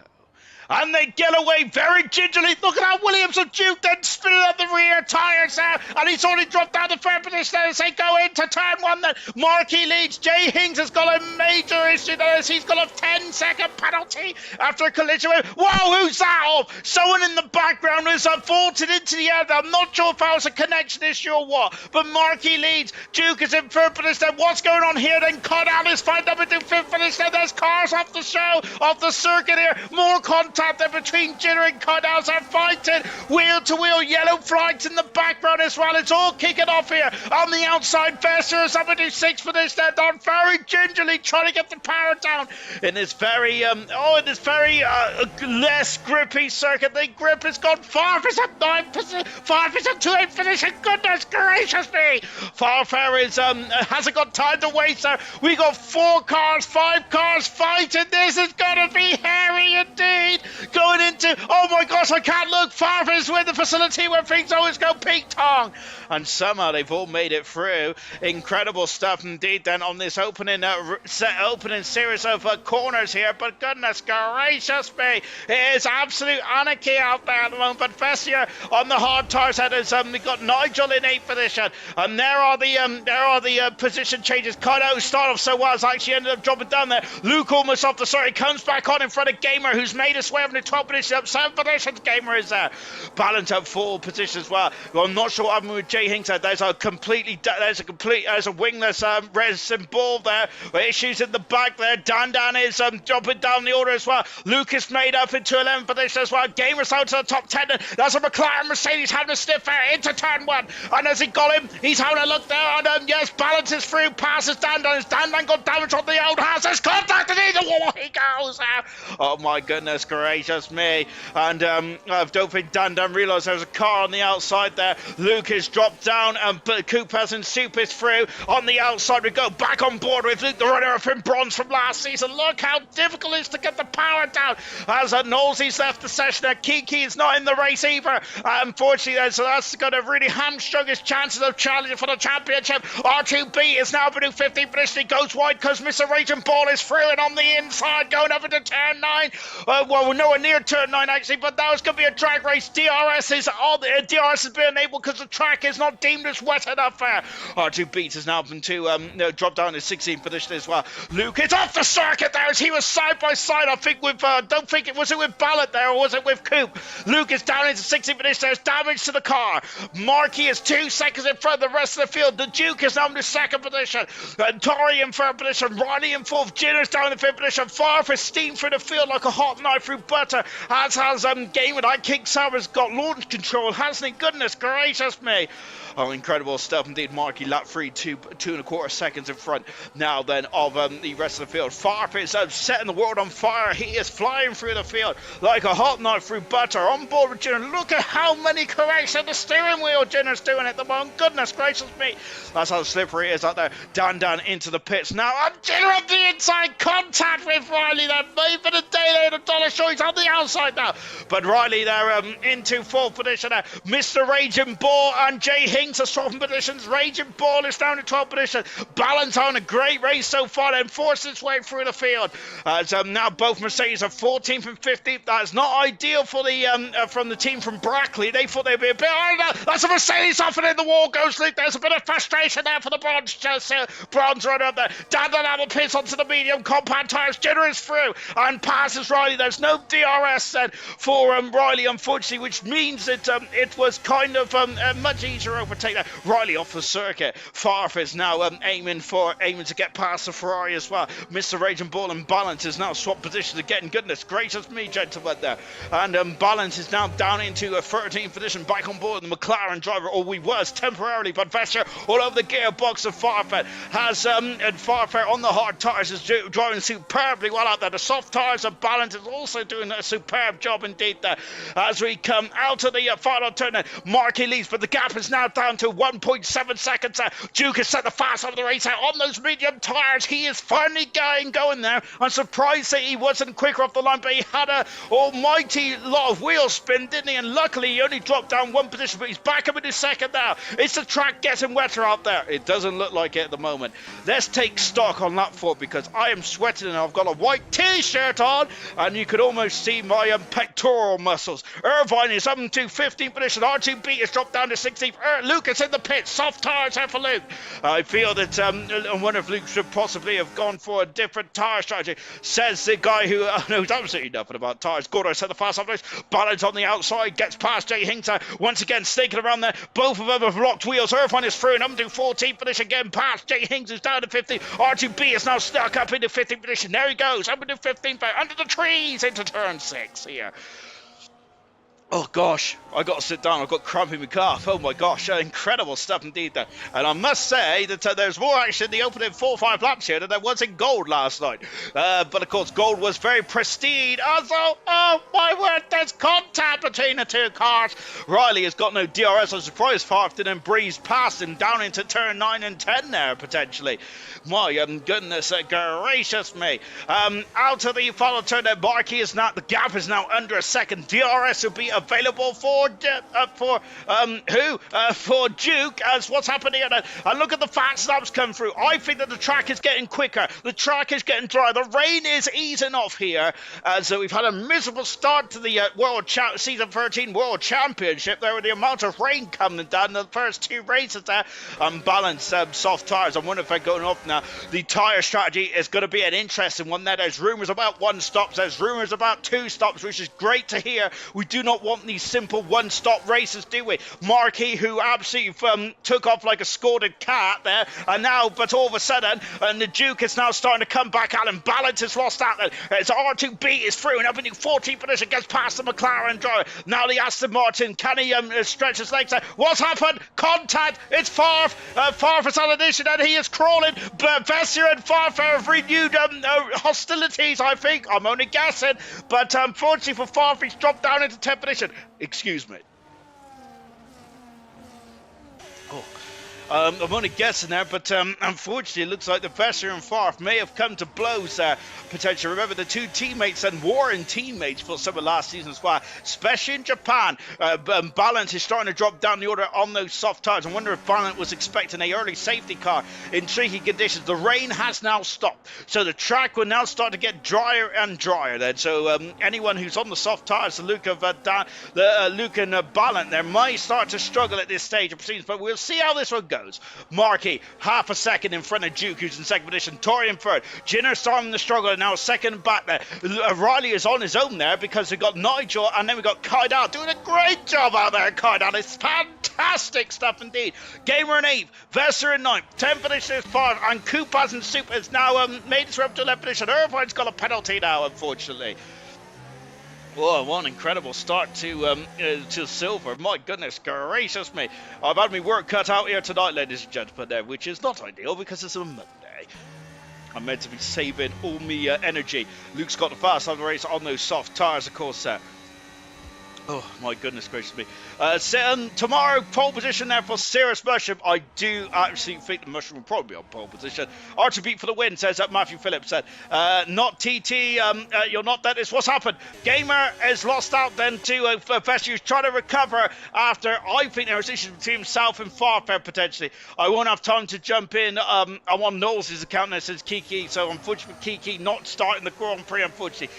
And they get away very gingerly. Look at how Williams and Duke then spinning up the rear tyres there. And he's already dropped down the third position as they go into turn 1 then. Markey leads. Jay Hings has got a major issue there as he's got a 10-second penalty after a collision with... Whoa, who's that off? Someone in the background has vaulted into the air. I'm not sure if that was a connection issue or what. But Markey leads. Duke is in third position. What's going on here then? Connell is find up into fifth position. There's cars off the show, off the circuit here. More contact there between Jitter and Connells are fighting wheel to wheel. Yellow flags in the background as well. It's all kicking off here on the outside. Vesser is up into sixth for this. They're done very gingerly trying to get the power down in this very less grippy circuit. The grip has gone. Farfar's up 9%. Farfar's up to 8th position. Goodness gracious me. Farfar is hasn't got time to waste there. We got 4 cars, 5 cars fighting. This is gonna be hairy indeed. Going into, oh my gosh, I can't look. Farfar's with the facility where things always go peak-tong. And somehow they've all made it through. Incredible stuff indeed then on this opening series of corners here. But goodness gracious me, it is absolute anarchy out there at the moment. But Vessier on the hard tyres headers. We've got Nigel in 8th position. And there are the position changes. Kaido started off so well, has actually ended up dropping down there. Luke almost off the start. He comes back on in front of Gamer, who's made his way up into 12th position. Up 7th position. Gamer is there. Balance up 4 positions as well. I'm not sure what happened with Jay Hinks. There's a wingless resin ball there. Issues in the back there. Dan is dropping down the order as well. Lucas made up into 11th position as well. Gamer's out to the top 10. That's a McLaren Mercedes having a sniff there into turn 1. And as he got him, he's having a look there. And yes, balances through, passes Dan. As Dan got damage on the old house. There's contact and either wall he goes there. Oh my goodness gracious me. And I don't think Dan realised there was a car on the outside there. Lucas dropped down and Coopers and Soup is through. On the outside we go back on board with Luke, the runner-up in bronze from last season. Look how difficult it is to get the power down. As Knowlesy's left the session, Kiki is not in the race either. Unfortunately, so that's going to really hamstrung his chances of challenging for the championship. R2B is now up in 15th position. He goes wide because Mr. Raging Ball is through and on the inside going up into turn 9. Well, we're nowhere near turn 9 actually, but now it's going to be a drag race. DRS is being enabled because the track is not deemed as wet enough there. R2 Beats has now been to drop down to 16th position as well. Luke is off the circuit there as he was side by side. I think with, don't think it was it with Ballot there or was it with Coop? Luke is down into 16th position. There's damage to the car. Markey is 2 seconds in front of the rest of the field. The Duke is now in the 2nd position. Tori in 3rd position. Riley in 4th. Ginner's down in 5th position. Far for steam through the field like a hot knife through butter. As has Game with I King Sauer's got launch control, hasn't he? Goodness gracious me. Oh, incredible stuff indeed. Markey lap 3, 2.25 seconds in front now then of the rest of the field. Farf is setting the world on fire. He is flying through the field like a hot knife through butter. On board with Jenner. Look at how many corrections the steering wheel Jenner's doing at the moment. Goodness gracious me. That's how slippery it is out there. Down into the pits now. And Jenner on the inside. Contact with Riley there. Maybe the day later. Dollar Show he's on the outside now. But Riley there into 4th position there. Mr. Raging Bull and Jay Hinks are swapping positions. Raging Bull is down in 12th position. Balance on a great race so far and forced its way through the field. As now both Mercedes are 14th and 15th. That's not ideal for the from the team from Brackley. They thought they'd be a bit harder. That's a Mercedes off and in the wall goes Luke. There's a bit of frustration there for the bronze runner up there. Down the pits onto the medium compact tyres. Jenner is through and passes Riley. There's no DRS then for Riley, unfortunately, which means that it was kind of a much easier overtake there. Riley off the circuit. Farf is now aiming to get past the Ferrari as well. Mr. Raging Bull and Balance is now swapped positions again. Goodness gracious me, gentlemen there. And Balance is now down into a 13th position, back on board the McLaren driver, or we was temporarily, but Vesser all over the gearbox of Farfet has and Farfet on the hard tyres is driving superbly well out there. The soft tyres of Balance is also doing a superb job indeed there. As we come out of the final turn, Markey leads, but the gap is now down to 1.7 seconds. Duke has set the fast over the race out on those medium tyres. He is finally going there. I'm surprised that he wasn't quicker off the line, but he had a almighty lot of wheel spin, didn't he? And luckily he only dropped down 1 position, but he's back up in his 2nd now. Is the track getting wetter out there? It doesn't look like it at the moment. Let's take stock on lap 4 because I am sweating and I've got a white t-shirt on and you could almost see my pectoral muscles. Irvine is up to 15th position. R2B has dropped down to 16th. Lucas in the pit. Soft tyres here for Luke. I feel that I wonder if Luke should possibly have gone for a different tyre strategy, says the guy who knows absolutely nothing about tyres. Gordo set the fast off race. Balance on the outside, gets past Jay Hinkter. Once again, snaking around there. Both of them have locked wheels. Irvine is through and up to 14th position, again past Jay Hinks, who's down to 15th. R2B is now stuck up into 15th position. There he goes, up into 15th, under the trees into turn 6 here. Oh gosh, I got to sit down. I've got cramp in my calf. Oh my gosh, incredible stuff indeed there. And I must say that there's more action in the opening 4-5 laps here than there was in Gold last night. But of course, Gold was very pristine. Also, oh my word, there's contact between the two cars. Riley has got no DRS. I'm surprised Farf didn't breeze past him down into turn 9 and 10 there potentially. My goodness gracious me. Out of the final turn there, Markey is now, the gap is now under a second. DRS will be available for Duke, as what's happening here. And look at the fast laps come through. I think that the track is getting quicker. The track is getting dry. The rain is easing off here. So we've had a miserable start to the Season 13 World Championship there with the amount of rain coming down in the first 2 races there. Unbalanced soft tyres. I wonder if they're going off now. The tyre strategy is going to be an interesting one there. There's rumours about 1 stops. There's rumours about 2 stops, which is great to hear. We do not want these simple 1-stop races, do we? Markey, who absolutely took off like a scalded cat there, and now, but all of a sudden, and the Duke is now starting to come back out, and Balance has lost out there. It's R2B is through, and up into 14th position, gets past the McLaren driver. Now the Aston Martin, can he stretch his legs there? What's happened? Contact, it's Farf. Farf is on initiative, and he is crawling. But Vessier and Farf have renewed hostilities, I think. I'm only guessing, but unfortunately for Farf, he's dropped down into 10th position. Excuse me. Oh. I'm only guessing there, but unfortunately, it looks like the Vesser and Farf may have come to blows there. Potentially, remember the two teammates and warring teammates for some of last season's squad, especially in Japan. Balance is starting to drop down the order on those soft tires. I wonder if Balance was expecting a early safety car in tricky conditions. The rain has now stopped, so the track will now start to get drier and drier. Then, so anyone who's on the soft tires, the Luke and Balance, there might start to struggle at this stage of proceedings, but we'll see how this one goes. Markey, half a second in front of Duke, who's in second position. Tori in third. Jinner starting the struggle, and now second back there. Riley is on his own there because we've got Nigel, and then we've got Kaidal doing a great job out there. Kaidal is fantastic stuff indeed. Gamer in 8th, Vesser in 9th, 10th position is Park, and Koopas and Super has now made his way up to 11th position. Irvine's got a penalty now, unfortunately. Oh, what an incredible start to silver. My goodness gracious me. I've had my work cut out here tonight, ladies and gentlemen, which is not ideal because it's a Monday. I'm meant to be saving all my energy. Luke's got the fast on the race on those soft tyres, of course. Oh, my goodness gracious me. Tomorrow, pole position there for Cirrus Mushroom. I do actually think the Mushroom will probably be on pole position. Archer beat for the win, says Matthew Phillips. Said, not TT, you're not that. It's what's happened. Gamer has lost out then to Fester, who's trying to recover after, I think, there was issues between himself and Farfair potentially. I won't have time to jump in. I'm on Knowles' account that says Kiki, so unfortunately, Kiki not starting the Grand Prix, unfortunately.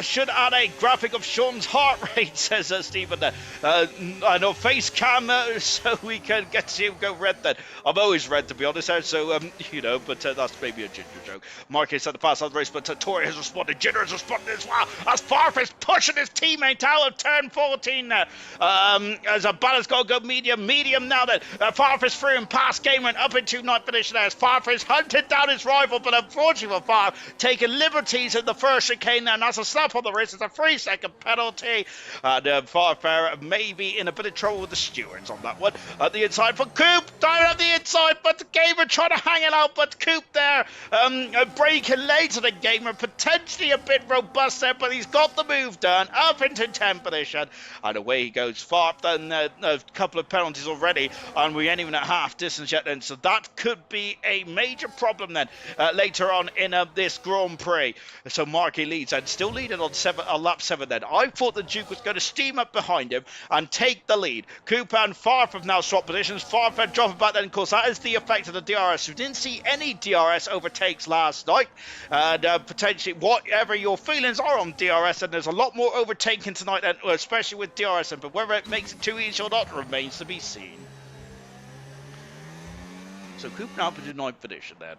Should add a graphic of Sean's heart rate, says Stephen there. I know face cam so we can get to see him go red then. I'm always red, to be honest, so you know, but that's maybe a ginger joke. Marcus at the pass on the race, but Tori has responded. Jinder has responded as well, as Farf is pushing his teammate out of turn 14 there. As a balance got to go medium now then. Farf is through and past Gamer and up into 9th position there as Farf is hunted down his rival, but unfortunately for Farf, taking liberties in the first chicane there, and that's a slap on the wrist. It's a 3-second penalty. And Farfair may be in a bit of trouble with the stewards on that one. At the inside for Coop, down at the inside, but the Gamer trying to hang it out, but Coop there, breaking later than Gamer, potentially a bit robust there, but he's got the move done, up into 10th position, and away he goes. Farf done a couple of penalties already, and we ain't even at half distance yet then, so that could be a major problem then, later on in this Grand Prix. So Markey leads, and still leading on lap 7 then. I thought the Duke was going to steam up behind him and take the lead. Cooper and Farf have now swapped positions. Farf had dropped back then, of course, that is the effect of the DRS. We didn't see any DRS overtakes last night, and potentially whatever your feelings are on DRS, and there's a lot more overtaking tonight, then, especially with DRS, but whether it makes it too easy or not remains to be seen. So Cooper now up into 9th position there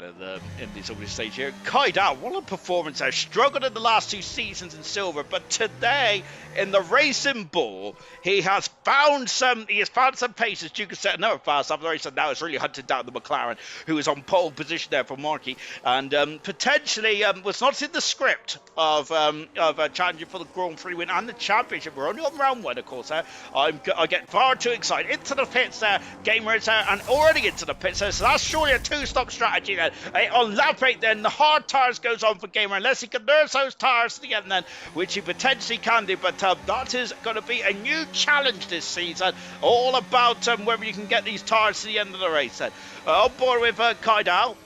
in this opening stage here. Kaidal, what a performance there. Struggled in the last 2 seasons in silver, but today in the Racing Bull, he has found some pace, as Duke has set another fast after the race, and now it's really hunted down the McLaren, who is on pole position there for Markey, and potentially was not in the script of challenging for the Grand Prix win and the championship. We're only on round 1, of course. I get far too excited. Into the pits there, Gamer is there, and already into the pits there, so that's surely a 2-stop strategy then. On lap 8 then, the hard tyres goes on for Gamer, unless he can nurse those tyres to the end then, which he potentially can do, but that is going to be a new challenge this season, all about whether you can get these tyres to the end of the race then. On board with Kaidal.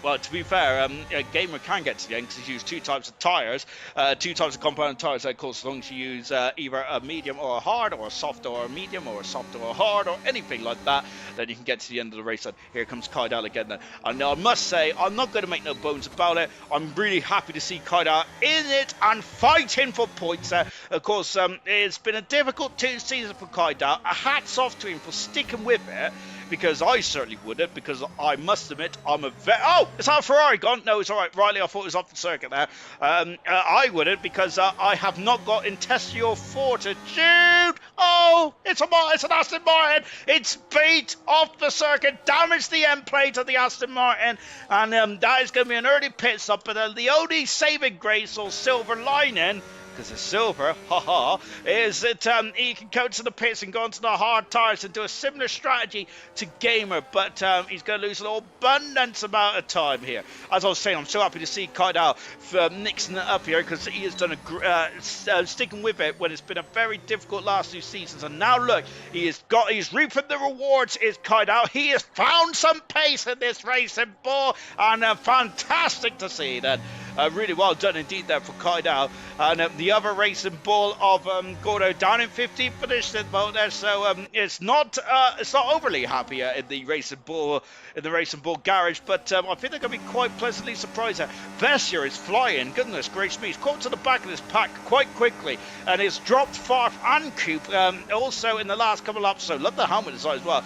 Well, to be fair, Gamer can get to the end because he's used 2 types of tyres, 2 types of compound tyres. Of course, as long as you use either a medium or a hard, or a soft or a medium, or a soft or a hard, or anything like that, then you can get to the end of the race. And here comes Kaidal again then. And I must say, I'm not going to make no bones about it. I'm really happy to see Kaidal in it and fighting for points there. Of course, it's been a difficult 2 seasons for Kaidal. A hats off to him for sticking with it, because I certainly wouldn't, because I must admit I'm a oh, is that a Ferrari gone? No, it's all right, Riley, I thought it was off the circuit there. I wouldn't, because I have not got intestinal fortitude. Oh, it's an Aston Martin. It's beat off the circuit, damaged the end plate of the Aston Martin, and that is going to be an early pit stop, but the only saving grace or silver lining because the silver, is that he can go to the pits and go into the hard tires and do a similar strategy to Gamer, but he's going to lose an abundance amount of time here. As I was saying, I'm so happy to see Kydal mixing it up here, because he has done sticking with it when it's been a very difficult last 2 seasons. And now look, he's reaping the rewards. Is Kydal? He has found some pace in this racing ball, and fantastic to see that. Really well done indeed there for Kydal. And the other racing ball of Gordo down in 15th position at the moment there, so it's not overly happy in the racing ball garage, but I think they're going to be quite pleasantly surprised there. Vessier is flying, goodness gracious me, he's caught to the back of this pack quite quickly, and it's dropped Farf and Coop also in the last couple of laps, so love the helmet design as well,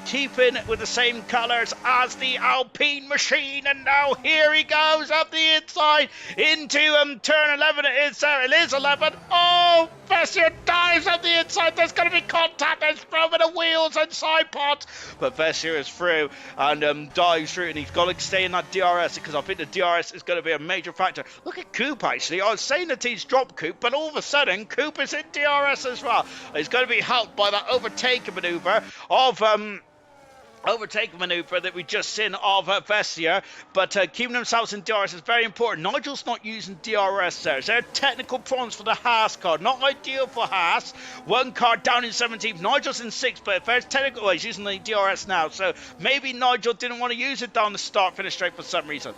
keeping with the same colours as the Alpine machine, and now here he goes up the inside into turn 11. It is 11. Oh, Vessier dives up the inside. There's going to be contact. There's through with the wheels and side pods, but Vessier is through and dives through, and he's got to stay in that DRS, because I think the DRS is going to be a major factor. Look at Coop, actually. I was saying that he's dropped Coop, but all of a sudden Coop is in DRS as well. He's going to be helped by that overtaking maneuver that we just seen of Vessier, but keeping themselves in DRS is very important. Nigel's not using DRS there. There are technical problems for the Haas car. Not ideal for Haas. One car down in 17th. Nigel's in 6th, but if there's technical... Well, he's using the DRS now, so maybe Nigel didn't want to use it down the start-finish straight for some reason.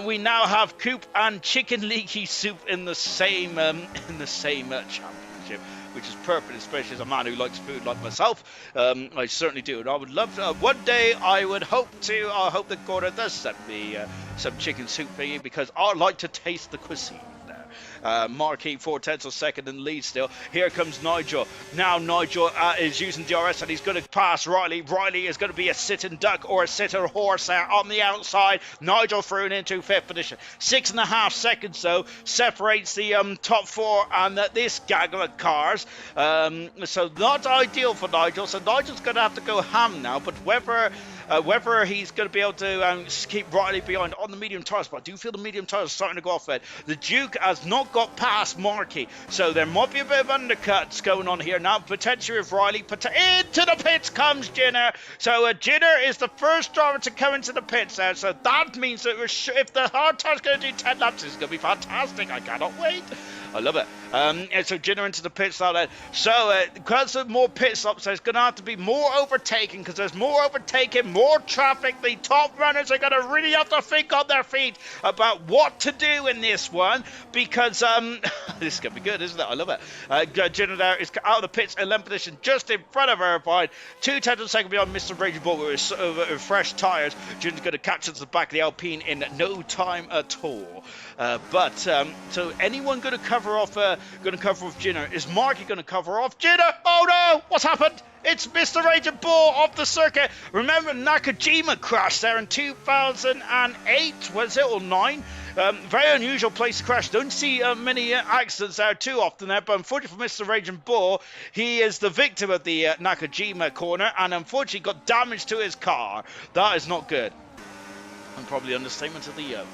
We now have Coop and Chicken Leaky Soup in the same championship, which is perfect, especially as a man who likes food like myself. I certainly do, and I would love to, one day I hope that Gordo does send me some chicken soup thingy, because I like to taste the cuisine there. Marquis 4/10 of second in the lead still. Here comes Nigel. Now Nigel is using DRS, and he's going to pass Riley. Riley is going to be a sitting duck or a sitting horse there on the outside. Nigel through into 5th position. 6.5 seconds though separates the top 4 and this gaggle of cars. So not ideal for Nigel. So Nigel's going to have to go ham now, but whether he's going to be able to keep Riley behind on the medium tyres, but I do feel the medium tyres are starting to go off there. The Duke has not got past Markey, so there might be a bit of undercuts going on here now, potentially with Riley. Into the pits comes Jenner. So Jenner is the first driver to come into the pits there, so that means that if the hard tire's going to do 10 laps, it's going to be fantastic. I cannot wait. I love it. And so Jenner into the pits now then. So because of more pit stops, there's going to have to be more overtaking, because there's more overtaking, more traffic. The top runners are going to really have to think on their feet about what to do in this one, because this is going to be good, isn't it? I love it. Jenner there is out of the pits, 11th position, just in front of Irvine. 2/10 of a second behind Mr. Raging Bull with fresh tyres. Jenner's going to catch us to the back of the Alpine in no time at all. So anyone going to cover off Jenner? Is Marky going to cover off Jenner? Oh no! What's happened? It's Mr. Raging Bull off the circuit. Remember Nakajima crashed there in 2008, was it, or 9? Very unusual place to crash. Don't see many accidents there too often there, but unfortunately for Mr. Raging Bull, he is the victim of the Nakajima corner, and unfortunately got damage to his car. That is not good. And probably understatement of the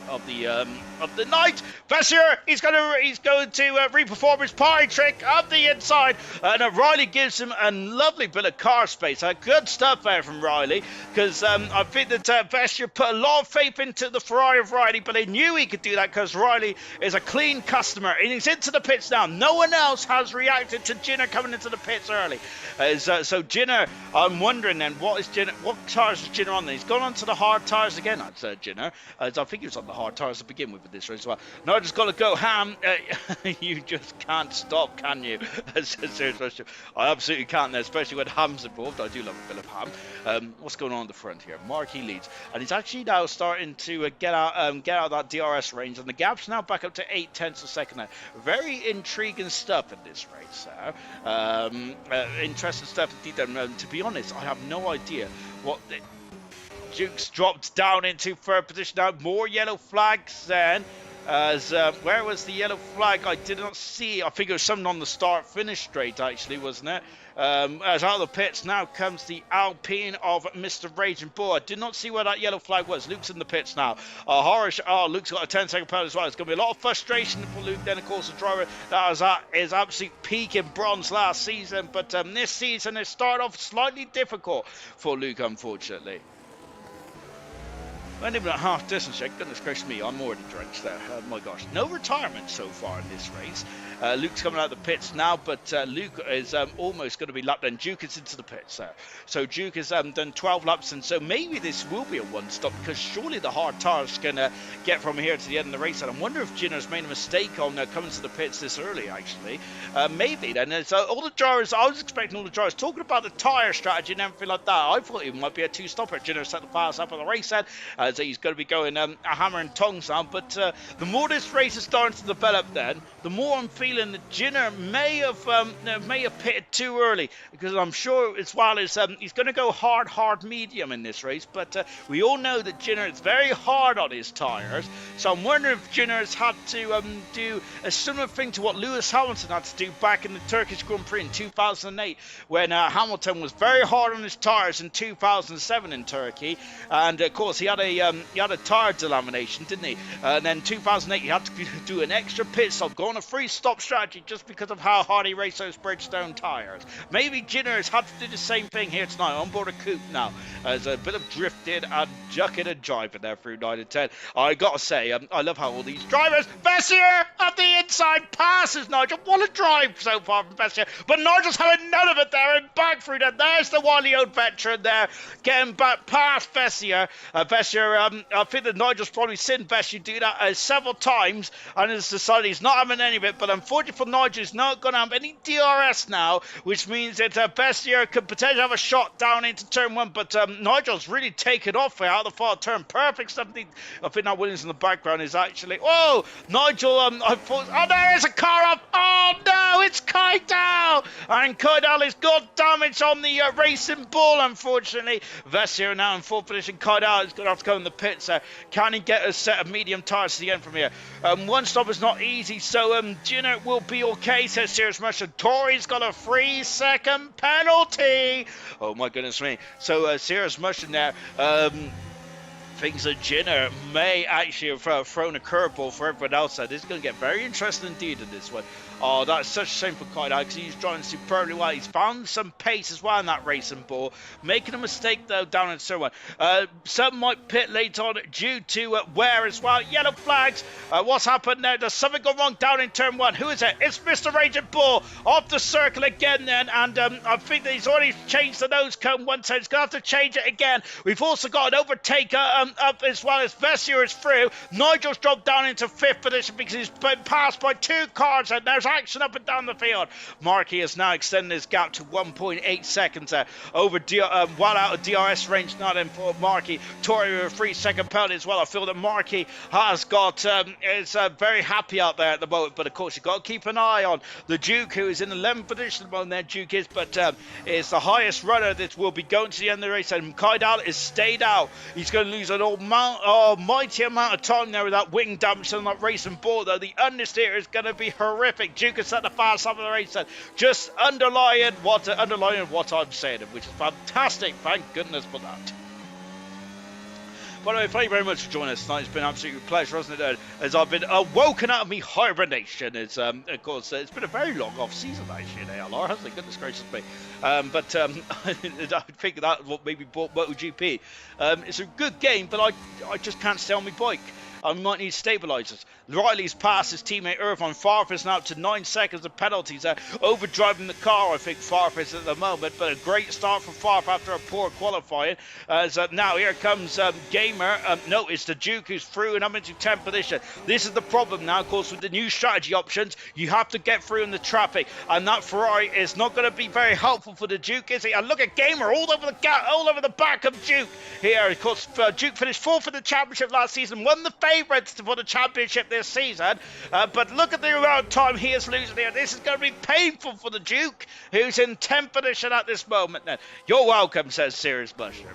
night. Vessier, he's going to re-perform his party trick up the inside, and Riley gives him a lovely bit of car space. Good stuff there from Riley, because I think that Vessier put a lot of faith into the Ferrari of Riley, but they knew he could do that because Riley is a clean customer, and he's into the pits now. No one else has reacted to Jenner coming into the pits early. So Jenner, I'm wondering then, what tyres is Jenner on? He's gone onto the hard tyres again, I'd say. Jenner, as I think he was on the hard tyres to begin with this race as well. Now I just got to go ham. You just can't stop, can you? I absolutely can't, especially when ham's involved. I do love a bit of ham. What's going on the front here? Marquis leads, and he's actually now starting to get out of that DRS range, and the gap's now back up to 0.8 of a second now. Very intriguing stuff in this race. Interesting stuff indeed. To be honest, I have no idea what Duke's dropped down into 3rd position now. More yellow flags then. As where was the yellow flag? I did not see. I think it was something on the start-finish straight, actually, wasn't it? As out of the pits now comes the Alpine of Mr. Raging Bull. I did not see where that yellow flag was. Luke's in the pits now. Luke's got a 10-second penalty as well. It's going to be a lot of frustration for Luke. Then, of course, the driver that was at his absolute peak in bronze last season. But this season it started off slightly difficult for Luke, unfortunately. Not even at half distance yet. Goodness gracious me, I'm already drenched there. Oh my gosh. No retirement so far in this race. Luke's coming out of the pits now, but Luke is almost going to be lapped. And Duke is into the pits there. So Duke has done 12 laps, and so maybe this will be a one-stop, because surely the hard tires can get from here to the end of the race. And I wonder if Ginner's made a mistake on coming to the pits this early, actually. Maybe then. So all the drivers, I was expecting all the drivers talking about the tyre strategy and everything like that. I thought it might be a two-stopper. Ginner set the pass up on the race end. So he's going to be going a hammer and tongs now. But the more this race is starting to develop, then the more I'm feeling that Ginner may have pitted too early, because I'm sure as well as he's going to go hard medium in this race. But we all know that Ginner is very hard on his tyres. So I'm wondering if Ginner has had to do a similar thing to what Lewis Hamilton had to do back in the Turkish Grand Prix in 2008, when Hamilton was very hard on his tyres in 2007 in Turkey, and of course he had a tyre delamination, didn't he? And then 2008 he had to do an extra pit stop, go on a free stop strategy just because of how hard he raced those Bridgestone tyres. Maybe Ginner has had to do the same thing here tonight on board a coupe now. There's a bit of drifting and ducking and driving there through 9 and 10. I gotta say, I love how all these drivers, Bessier at the inside passes Nigel. What a drive so far from Bessier, but Nigel's having none of it there and back through there. There's the wily old veteran there, getting back past Bessier. I think that Nigel's probably seen Bessier do that several times and has decided he's not having any of it. But unfortunately for Nigel, he's not going to have any DRS now, which means that Bessier could potentially have a shot down into turn 1. But Nigel's really taken off here out of the far turn. Perfect stuff. I think that Williams in the background is actually... Oh, Nigel, I thought... Oh, there is a car off. Oh, no, it's Kydal. And Kydal has got damage on the Racing Bull, unfortunately. Bessier now in full position. Kydal is going to have to go in the pits there. Can he get a set of medium tyres to the end from here? One stop is not easy, so Ginner will be okay, says Sirius Musher. Tori's got a 3-second penalty. Oh, my goodness me. So Sirius Musher there... thinks that Ginner may actually have thrown a curveball for everyone else. So this is going to get very interesting indeed in this one. Oh, that's such a shame for Kydal, because he's driving superbly well. He's found some pace as well in that Racing Bull. Making a mistake, though, down in turn 1. Some might pit late on due to wear as well. Yellow flags. What's happened there? Does something go wrong down in turn 1? Who is it? It's Mr. Raging Bull off the circle again then. And I think that he's already changed the nose cone once, so he's going to have to change it again. We've also got an overtaker up as well as Bessier is through. Nigel's dropped down into 5th position because he's been passed by 2 cars, and there's action up and down the field. Markey has now extended his gap to 1.8 seconds well out of DRS range now then for Markey. Tori with a 3-second penalty as well. I feel that Markey has got is very happy out there at the moment, but of course you've got to keep an eye on the Duke, who is in 11th position at the moment there. Duke is, but is the highest runner that will be going to the end of the race, and Kydal is stayed out. He's going to lose an almighty amount of time there with that wing damage on that Racing Bull, though. The understeer is going to be horrific. Duke has set the fast up of the race, just underlying what I'm saying, which is fantastic. Thank goodness for that. By the way, thank you very much for joining us tonight. It's been an absolute pleasure, hasn't it? As I've been woken out of me hibernation. It's, of course, it's been a very long off-season, actually, in ALR, hasn't it? Goodness gracious me. I think that's what maybe bought MotoGP. It's a good game, but I just can't stay on my bike. I might need stabilisers. Riley's passed his teammate Irvine. Farf is now up to 9 seconds of penalties. Overdriving the car, I think Farf is at the moment. But a great start for Farf after a poor qualifying. As now here comes Gamer. No, it's the Duke who's through and up into 10th position. This is the problem now, of course, with the new strategy options. You have to get through in the traffic. And that Ferrari is not going to be very helpful for the Duke, is he? And look at Gamer all over the back of Duke here. Of course, Duke finished 4th in the championship last season. Won the favourites for the championship this season. But look at the amount of time he is losing here. This is going to be painful for the Duke, who's in 10th position at this moment. Then you're welcome, says Serious Mushroom.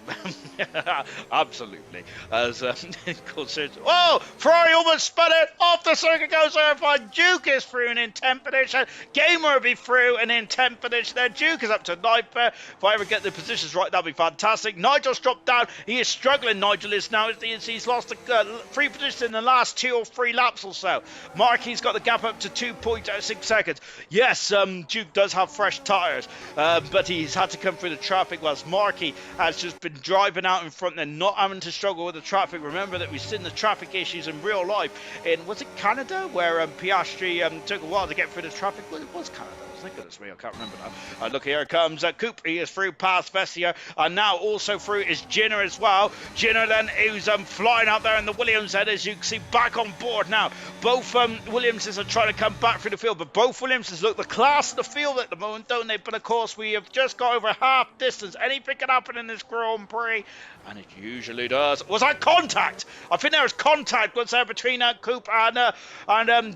Absolutely. As oh, Ferrari almost spun it off the circuit, goes there. Duke is through and in 10th position. Gamer will be through and in 10th position there. Duke is up to 9th there. If I ever get the positions right, that'll be fantastic. Nigel's dropped down. He is struggling. Nigel is now. He's lost 3 positions in the last 2 or 3 laps or so. Marky's got the gap up to 2.6 seconds. Yes, Duke does have fresh tyres, but he's had to come through the traffic, whilst Marky has just been driving out in front and not having to struggle with the traffic. Remember that we've seen the traffic issues in real life in, was it Canada, where Piastri took a while to get through the traffic? Well, it was Canada. Thank goodness me, I can't remember now. Look, here comes Coop. He is through past Vessia, and now also through is Jenner as well. Jenner then who's flying out there in the Williams head, as you can see, back on board now. Both Williamses are trying to come back through the field, but both Williamses look the class of the field at the moment, don't they? But of course, we have just got over half distance. Anything can happen in this Grand Prix, and it usually does. Was that contact? I think there was contact once there between Coop and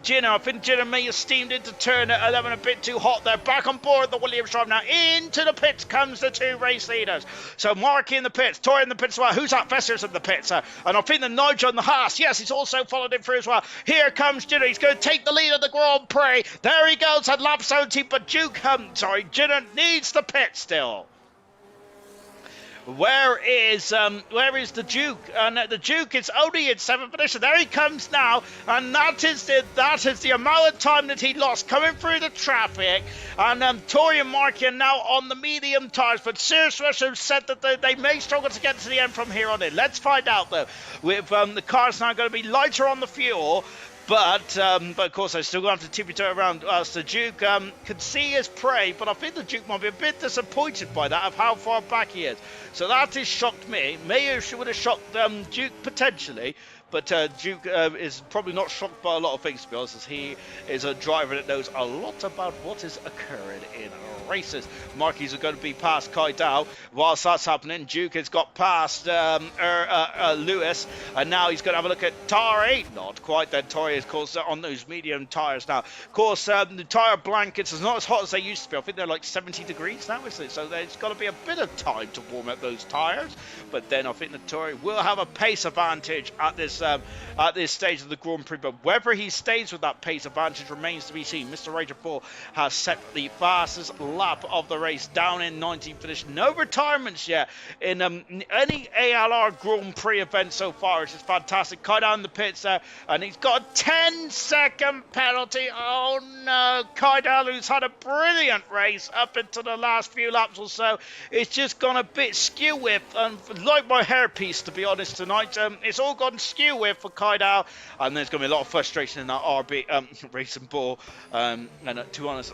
Jenner. I think Jenner may have steamed into turn 11 a bit too hot there. Back on board the Williams drive now. Into the pits comes the 2 race leaders. So Marky in the pits, Tori in the pits as well. Who's that? Vesser's in the pits. And I think the Nigel on the Haas, yes, he's also followed him through as well. Here comes Jenner. He's going to take the lead of the Grand Prix. There he goes at lap 17, but Jenner needs the pit still. Where is the Duke? And the Duke is only in 7th position. There he comes now, and that is the amount of time that he lost coming through the traffic. And Tori and Marky are now on the medium tyres, but Serious Russian said that they may struggle to get to the end from here on in. Let's find out though. With the cars now going to be lighter on the fuel. But of course, I still have to tip it around as the Duke can see his prey, but I think the Duke might be a bit disappointed by that, of how far back he is. So that has shocked me. Maybe she would have shocked Duke potentially, but Duke is probably not shocked by a lot of things, to be honest, as he is a driver that knows a lot about what is occurring in races. Marky's are going to be past Kai Dow. Whilst that's happening, Duke has got past Lewis, and now he's going to have a look at Tori. Not quite then. Tori is, of course, on those medium tyres now. Of course, the tyre blankets is not as hot as they used to be. I think they're like 70 degrees now, isn't it? So there's got to be a bit of time to warm up those tyres. But then I think that Tori will have a pace advantage at this stage of the Grand Prix. But whether he stays with that pace advantage remains to be seen. Mr. Ranger 4 has set the fastest lap of the race down in 19th position. No retirements yet in any ALR Grand Prix event so far, which is fantastic. Kai down the pits there, and he's got a 10-second penalty. Oh no, Kai down, who's had a brilliant race up into the last few laps or so, it's just gone a bit skew with, like my hairpiece, to be honest, tonight. It's all gone skew with for Kai down, and there's going to be a lot of frustration in that RB racing ball. And to be honest,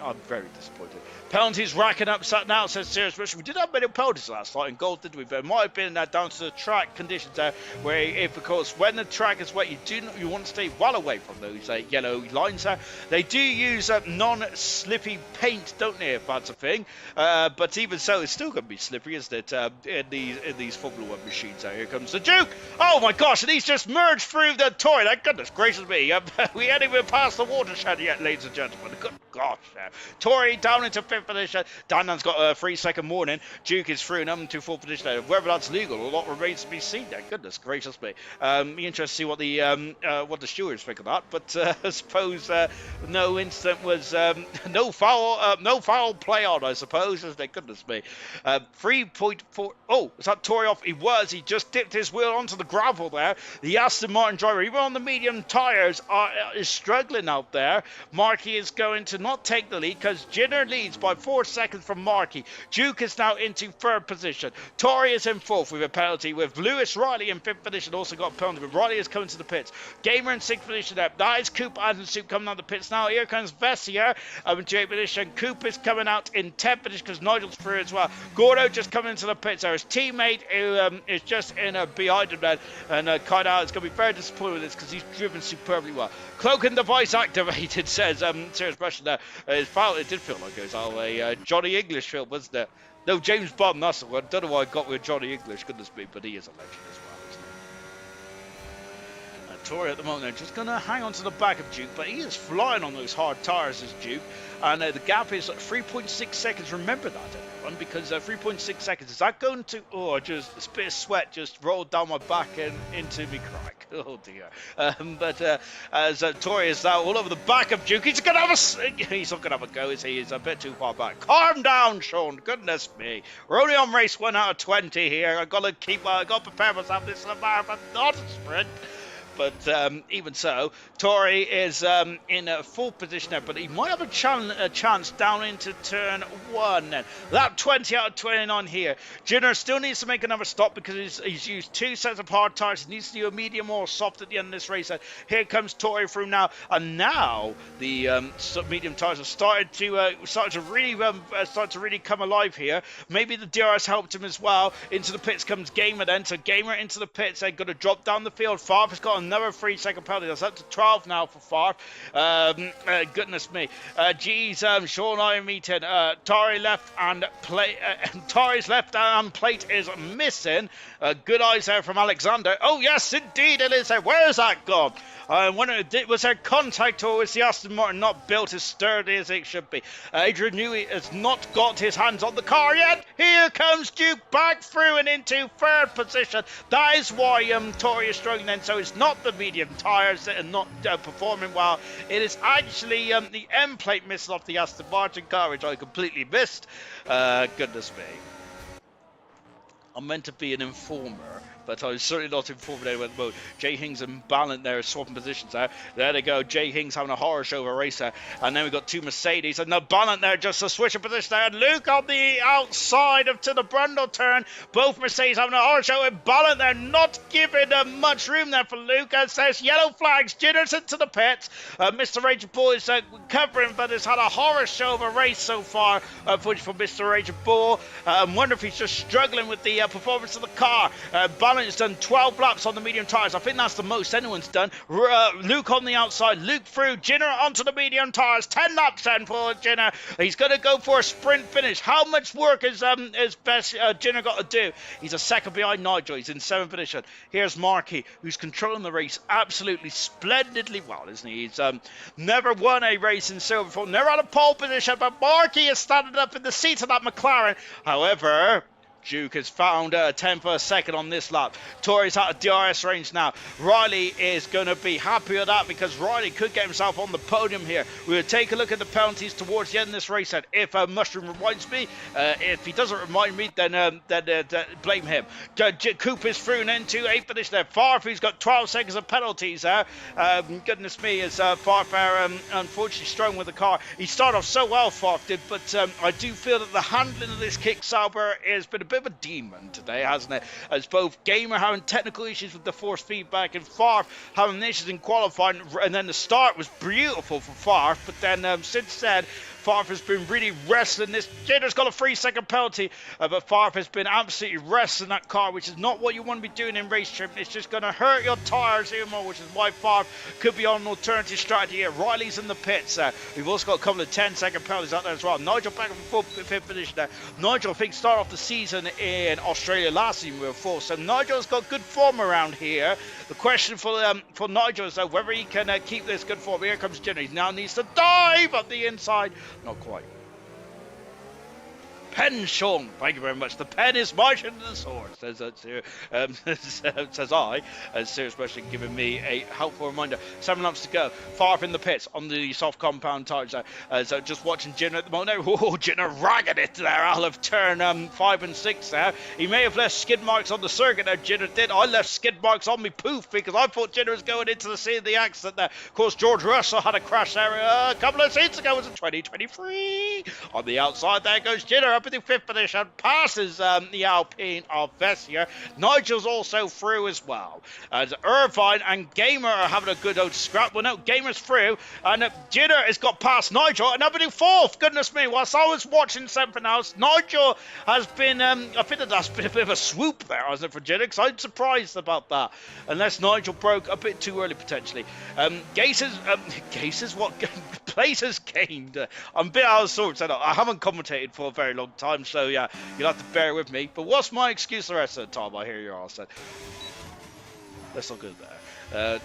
I'm very disappointed. Penalties racking up now, says Serious Rush. We did have many penalties last night in gold, didn't we? But it might have been down to the track conditions there, where if, of course, when the track is wet, you want to stay well away from those yellow lines there. They do use non-slippy paint, don't they, if that's a thing. But even so, it's still going to be slippery, isn't it, in these Formula 1 machines there. Here comes the Duke. Oh, my gosh, and he's just merged through the Tory. Goodness gracious me. We hadn't even passed the watershed yet, ladies and gentlemen. Good gosh. Tory down into 5th position. Danan's got a 3-second warning. Duke is through and to 4th position. Whether that's legal, a lot remains to be seen there. Goodness gracious me. Be interested to see what the stewards think of that. But I suppose no incident was no foul play on, I suppose, isn't it? Goodness me. 3.4. Oh, is that Tory off? He was. He just dipped his wheel onto the gravel there. The Aston Martin driver, even on the medium tyres, is struggling out there. Marky is going to not take the lead because Jenner leads by 4 seconds from Marky. Duke is now into 3rd position. Tori is in 4th with a penalty, with Lewis Riley in 5th position also got a penalty, but Riley is coming to the pits. Gamer in 6th position there. That is Coop and Soup coming out the pits now. Here comes Vessier in 8th position. Coop is coming out in 10th position because Nigel's through as well. Gordo just coming into the pits there. His teammate who is just in behind him then, and Kaida is going to be very disappointed with this because he's driven superbly well. Cloaking device activated, says Serious Russian there. It did feel like it was a Johnny English film, wasn't it? No, James Bond, that's the one. Don't know why I got with Johnny English, goodness me, but he is a legend as well, isn't Tory at the moment, they're just going to hang on to the back of Duke, but he is flying on those hard tyres as Duke. And the gap is 3.6 seconds. Remember that, everyone, because 3.6 seconds. Is that going to... Oh, just a bit of sweat just rolled down my back and into me crack. Oh, dear. But as Tory is now all over the back of Duke, he's going to have a... He's not going to have a go, is he? He's a bit too far back. Calm down, Sean. Goodness me. We're only on race 1 out of 20 here. I've got to keep... I've got to prepare myself. This is a marathon, not a sprint. But even so, Tory is in a full position there, but he might have a chance down into turn 1. Lap 20 out of 29 here. Jenner still needs to make another stop because he's used 2 sets of hard tyres. He needs to do a medium or soft at the end of this race. Here comes Tory through now, and now the medium tyres have started to really come alive here. Maybe the DRS helped him as well. Into the pits comes Gamer then, so Gamer into the pits. They're going to drop down the field. Favre has got another 3-second penalty. That's up to 12 now for Favre. Goodness me. Sean I am meeting. Tory's left and plate is missing. Good eyes there from Alexander. Oh, yes, indeed it is there. Where's that gone? Was there contact, or was the Aston Martin not built as sturdy as it should be? Adrian Newey has not got his hands on the car yet. Here comes Duke back through and into 3rd position. That is why Tory is struggling then. So it's not the medium tyres that are not performing well. It is actually the end plate misses off the Aston Martin car, which I completely missed. Goodness me. I'm meant to be an informer, but I was certainly not informed anyone at the moment. Jay Hings and Ballant there swapping positions there. There they go. Jay Hings having a horror show of a race there. And then we've got 2 Mercedes. And now Ballant there just a switch of position there. And Luke on the outside to the Brundle turn. Both Mercedes having a horror show. And Ballant there not giving much room there for Luke. As there's yellow flags. Jitters into the pits. Mr. Ranger Bull is covering, but has had a horror show of a race so far for Mr. Ranger Bull. I wonder if he's just struggling with the performance of the car. Ballant has done 12 laps on the medium tyres. I think that's the most anyone's done. Luke on the outside. Luke through. Jenner onto the medium tyres. 10 laps then for Jenner. He's going to go for a sprint finish. How much work has Jenner got to do? He's a second behind Nigel. He's in 7th position. Here's Markey, who's controlling the race absolutely splendidly well, isn't he? He's never won a race in silver before. Never had a pole position, but Markey is standing up in the seat of that McLaren. However, Duke has found a 10th per second on this lap. Tory's out of DRS range now. Riley is going to be happy with that because Riley could get himself on the podium here. We'll take a look at the penalties towards the end of this race. And if Mushroom reminds me, if he doesn't remind me, then blame him. Coop is through and into 8th position there. Farfy's got 12 seconds of penalties there. Goodness me, is Farfar unfortunately strong with the car. He started off so well, Farf did, but I do feel that the handling of this kick Sauber has been a bit of a demon today, hasn't it? As both Gamer having technical issues with the force feedback and Favre having issues in qualifying, and then the start was beautiful for Favre, but then since then Favre has been really wrestling this. Jenner's got a 3-second penalty, but Favre has been absolutely wrestling that car, which is not what you want to be doing in race trim. It's just going to hurt your tyres even more, which is why Favre could be on an alternative strategy here. Riley's in the pits. We've also got a couple of 10-second penalties out there as well. Nigel back in 5th position there. Nigel, I think, started off the season in Australia last season we were 4th, so Nigel's got good form around here. The question for Nigel is whether he can keep this good form. Here comes Jenner. He now needs to dive up the inside. Not quite. Pen, Sean. Thank you very much. The pen is marching to the sword, says says I, as Serious Question giving me a helpful reminder. 7 laps to go. Favre in the pits on the soft compound tyres. So just watching Jenner at the moment. Oh, Jenner ragging it there out of turn 5 and 6 there. He may have left skid marks on the circuit there, Jenner did. I left skid marks on me poof because I thought Jenner was going into the scene of the accident there. Of course, George Russell had a crash there a couple of seasons ago. It was in 2023. On the outside, there goes Jenner up in the 5th position, passes the Alpine of Vessier. Nigel's also through as well. As Irvine and Gamer are having a good old scrap. Well, no, Gamer's through, and Jenner has got past Nigel, and up in 4th. Goodness me, whilst I was watching something else, Nigel has been, I think that's been a bit of a swoop there, hasn't it, for Jenner? Because I'm surprised about that. Unless Nigel broke a bit too early, potentially. Gases, what? Places gained. I'm a bit out of sorts. I haven't commentated for a very long time, so yeah, you'll have to bear with me. But what's my excuse the rest of the time? I hear you're all said. Let's not go there.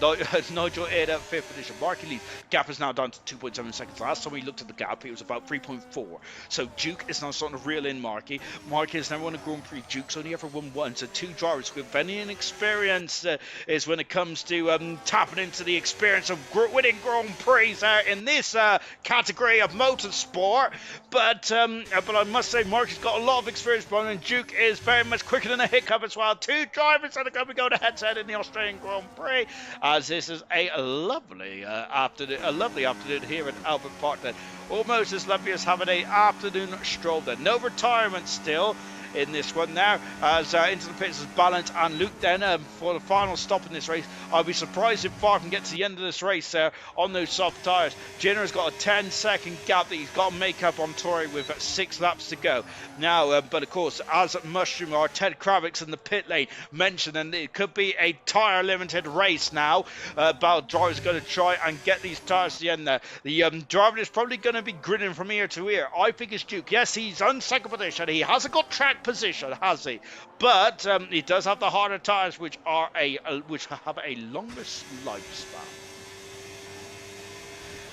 Nigel Ed at 5th position. Marky leads. Gap is now down to 2.7 seconds. Last time we looked at the gap, it was about 3.4. So Duke is now starting to reel in Marky. Marky has never won a Grand Prix. Duke's only ever won one. So two drivers with any inexperience is when it comes to tapping into the experience of winning Grand Prix in this category of motorsport. But I must say, Marky's got a lot of experience, and Duke is very much quicker than a hiccup as well. Two drivers that are going to go to head-to-head in the Australian Grand Prix, as this is a lovely afternoon here at Albert Park. Then almost as lovely as having an afternoon stroll. Then no retirement still in this one now, as into the pits is Ballant and Luke then for the final stop in this race. I'll be surprised if Bar can get to the end of this race on those soft tyres. Jenner's got a 10-second gap that he's got to make up on Tory with 6 laps to go. Now, but of course, as Mushroom or Ted Kravitz in the pit lane mentioned, and it could be a tyre limited race now. Bell driver's going to try and get these tyres to the end there. The driver is probably going to be grinning from ear to ear. I think it's Duke. Yes, he's on second position. He hasn't got track position, has he? But he does have the harder tyres, which have a longer lifespan.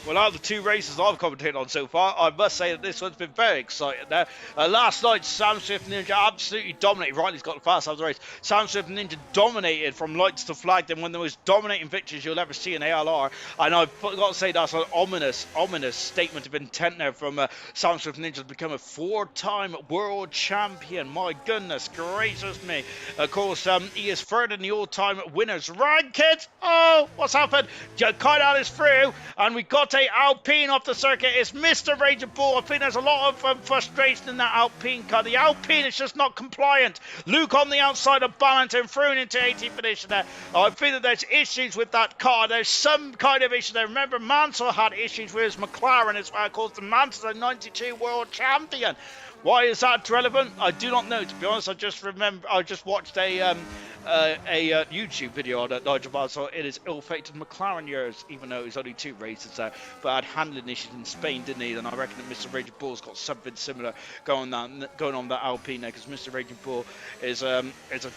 Well, out of the two races I've commentated on so far, I must say that this one's been very exciting now. Last night, Sam Swift Ninja absolutely dominated. Riley's got the fast out of the race. Sam Swift Ninja dominated from lights to flag. Then one of the most dominating victories you'll ever see in ALR. And I've got to say that's an ominous statement of intent there from Sam Swift Ninja to become a 4-time world champion. My goodness gracious me. Of course, he is third in the all-time winners rankings. Oh, what's happened? Kyle is through, and we got Alpine off the circuit. It's Mr. Raging Bull. I think there's a lot of frustration in that Alpine car. The Alpine is just not compliant. Luke on the outside of Ballant and thrown into 18th position there. I think that there's issues with that car. There's some kind of issue there. Remember, Mansell had issues with his McLaren as well. Of course, the Mansell's a 92 world champion. Why is that relevant? I do not know, to be honest. I just watched a YouTube video on Nigel Mansell in his ill-fated McLaren years, even though it was only 2 races there. But had handling issues in Spain, didn't he? And I reckon that Mr. Raging Bull's got something similar going on that Alpine there, because Mr. Raging Bull is a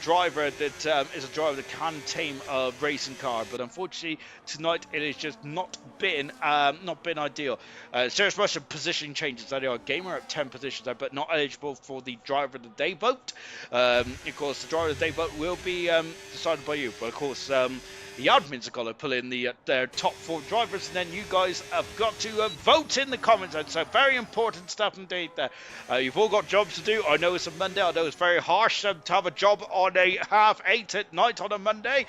driver that can tame a racing car. But unfortunately, tonight it has just not been ideal. Serious Russian positioning changes. There they are. Gamer at 10 positions there, but not eligible for the driver of the day vote. Of course, the driver of the day vote will be decided by you, but of course the admins are going to pull in their top 4 drivers, and then you guys have got to vote in the comments. And so very important stuff indeed there. You've all got jobs to do. I know it's a Monday. I know it's very harsh to have a job on a 8:30 at night on a Monday.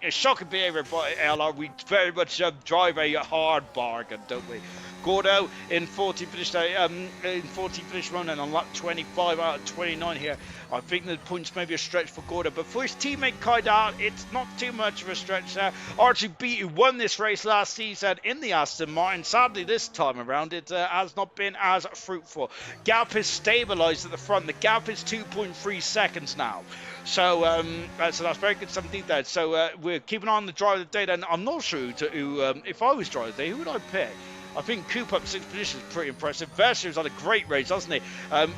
It's shocking behaviour by ALR. We very much drive a hard bargain, don't we? Gordo in 40 finish run, and on lap 25 out of 29 here. I think the points may be a stretch for Gordo, but for his teammate Kaidal, it's not too much of a stretch there. RGB, who won this race last season in the Aston Martin, sadly this time around it has not been as fruitful. Gap is stabilised at the front. The gap is 2.3 seconds now. So that's very good stuff indeed there. So we're keeping on the driver of the day, and I'm not sure who if I was driver of the day, who would I pick? I think Coop up 6 positions is pretty impressive. Vescher's had a great race, hasn't he?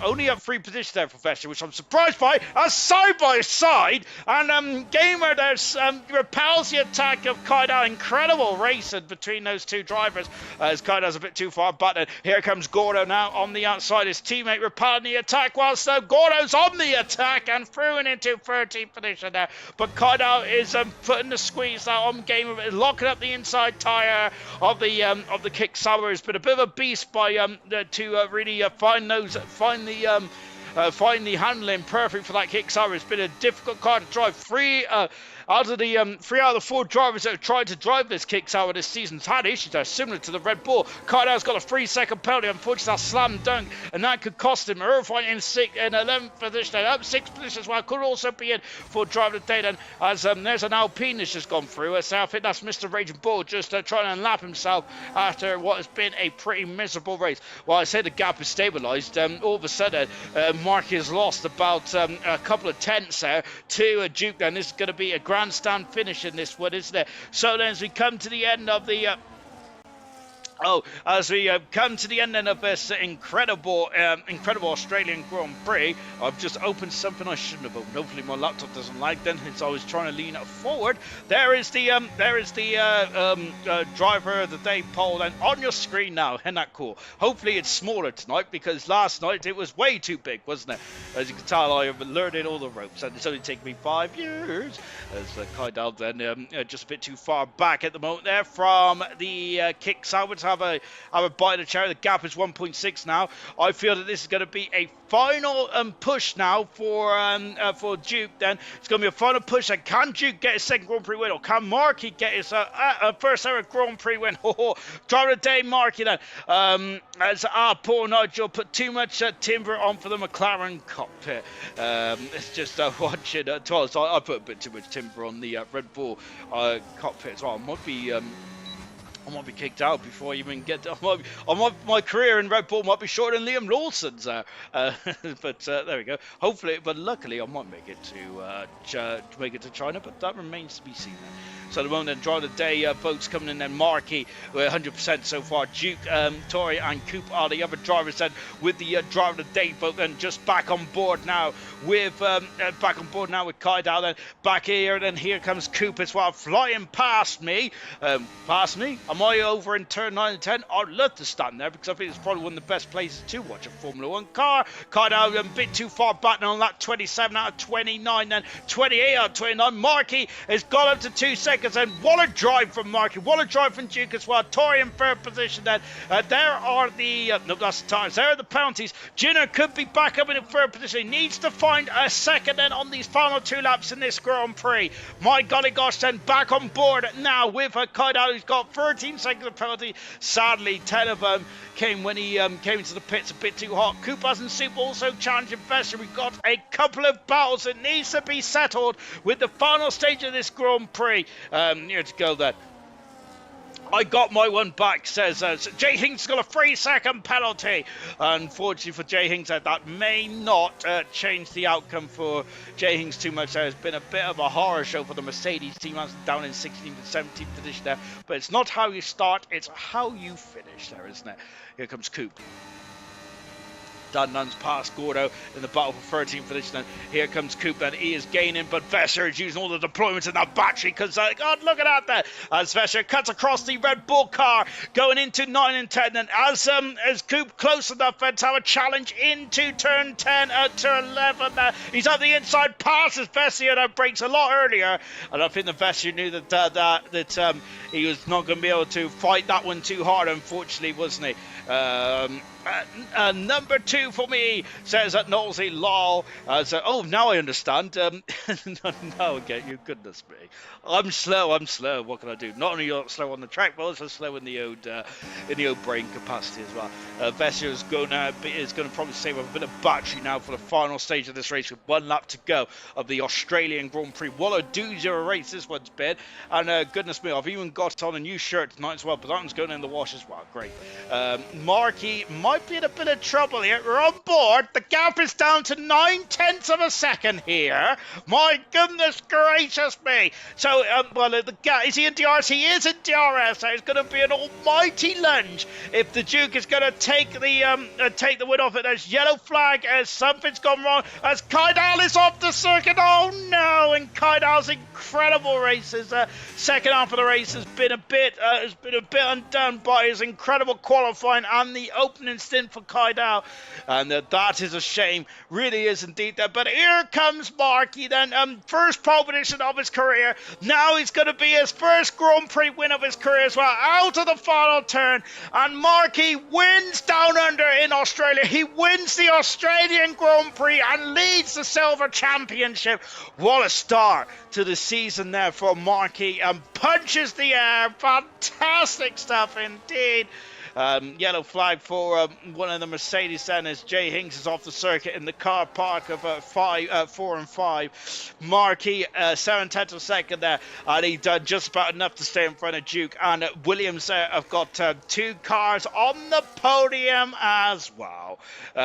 Only up 3 positions there for Vescher, which I'm surprised by. Side by side, and Gamer there's repels the attack of Kaida. Incredible racing between those two drivers. As Kaida's a bit too far, but here comes Gordo now on the outside. His teammate repelling the attack, whilst Gordo's on the attack and through and into 13th position there. But Kaida is putting the squeeze out on Gamer, locking up the inside tyre of the kick. Sauer has been a bit of a beast by to really find the handling perfect for that kick. Sauer has been a difficult car to drive. Three out of the 4 drivers that have tried to drive this kick Sauer this season's had issues that are similar to the Red Bull. Kardow's got a 3-second penalty. Unfortunately, that slam dunk, and that could cost him. Irvine in 11th position, up 6th position as well. Could also be in for driver of the day then, as there's an Alpine that's just gone through. So I think that's Mr. Raging Bull just trying to unlap himself after what has been a pretty miserable race. Well, I say the gap is stabilised. All of a sudden, Mark has lost about a couple of tenths there to Duke, and this is going to be a grandstand finish in this one, isn't it? So then as we come to the end of the Oh, as we come to the end then of this incredible Australian Grand Prix, I've just opened something I shouldn't have opened. Hopefully my laptop doesn't lag then, since I was trying to lean it forward. There is the driver of the day poll, and on your screen now. Isn't that cool? Hopefully it's smaller tonight, because last night it was way too big, wasn't it? As you can tell, I have learned all the ropes, and it's only taken me 5 years. As Kydal then just a bit too far back at the moment there from the kick salvage. Have a bite of the cherry. The gap is 1.6 now. I feel that this is going to be a final push now for Duke. Then it's going to be a final push. And can Duke get his second Grand Prix win, or can Markey get his first ever Grand Prix win? Driver of the day, Markey then. As poor Nigel put too much timber on for the McLaren cockpit. It's just watching it. So I put a bit too much timber on the Red Bull cockpit as well. I might be kicked out before I even get to, my career in Red Bull might be shorter than Liam Lawson's. But there we go. Hopefully, but luckily I might make it to China, but that remains to be seen. So at the moment, then, driver of the day votes coming in. Then Markey, we're 100% so far. Duke, Tori, and Coop are the other drivers. Then with the driver of the day vote, then just back on board now with Kydal. Then back here, then here comes Coop as well, flying past me. Am I over in turn 9 and 10? I'd love to stand there, because I think it's probably one of the best places to watch a Formula 1 car. Kydal a bit too far back now on that 27 out of 29, then 28 out of 29. Markey has got up to 2 seconds, and what a drive from Markey. What a drive from Duke as well. Tori in third position then. There are the, no, that's the tires. There are the penalties. Junior could be back up in third position. He needs to find a second then on these final 2 laps in this Grand Prix. My golly gosh, then back on board now with Kydal, who's got 13 seconds of penalty. Sadly, 10 of them came when he came into the pits a bit too hot. Koopas and Soup also challenging Vesser. We've got a couple of battles that needs to be settled with the final stage of this Grand Prix. Here to go then. I got my one back, says Jay Hinks got a 3-second penalty. Unfortunately for Jay Hinks, that may not change the outcome for Jay Hinks too much. There's been a bit of a horror show for the Mercedes team, down in 16th and 17th position there. But it's not how you start, it's how you finish there, isn't it? Here comes Coop. Dan Nunn's past Gordo in the battle for 13th position. And here comes Coop, and he is gaining, but Vesser is using all the deployments in that battery, because God, look at that there. As Vesser cuts across the Red Bull car, going into 9 and 10, and as Coop close enough to have a challenge into turn 10 to 11. He's on the inside, passes Vesser, and breaks a lot earlier. And I think the Vesser knew that he was not going to be able to fight that one too hard, unfortunately, wasn't he? Number 2 for me, says at Knowlesy Law. Oh, now I understand. Now I get you. Goodness me. I'm slow. What can I do? Not only slow on the track, but also slow in the old brain capacity as well. Vesser is going to probably save a bit of battery now for the final stage of this race, with 1 lap to go of the Australian Grand Prix. What a doozy of a race this one's been. And goodness me, I've even got on a new shirt tonight as well, but that one's going in the wash as well. Great. Markey might be in a bit of trouble here. We're on board. The gap is down to 9/10 of a second here. My goodness gracious me. So, the gap, is he in DRS? He is in DRS. So it's going to be an almighty lunge if the Duke is going to take the win off it. There's yellow flag as something's gone wrong, as Kydal is off the circuit. Oh no! And Kydal's incredible races. Second half of the race has been a bit undone by his incredible qualifying and the opening stint for Kydal, and that is a shame, really is indeed. But here comes Markey then, first pole position of his career. Now he's going to be his first Grand Prix win of his career as well, out of the final turn, and Markey wins down under in Australia. He wins the Australian Grand Prix and leads the Silver Championship. What a start to the season there for Markey, and punches the air. Fantastic stuff indeed. Yellow flag for one of the Mercedes then, as Jay Hinks is off the circuit in the car park of 4 and 5. Markey 7/10 of a second there, and he done just about enough to stay in front of Duke. And Williams there have got 2 cars on the podium as well.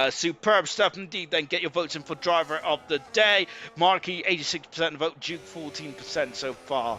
Superb stuff indeed. Then get your votes in for driver of the day. Markey 86% vote, Duke 14% so far.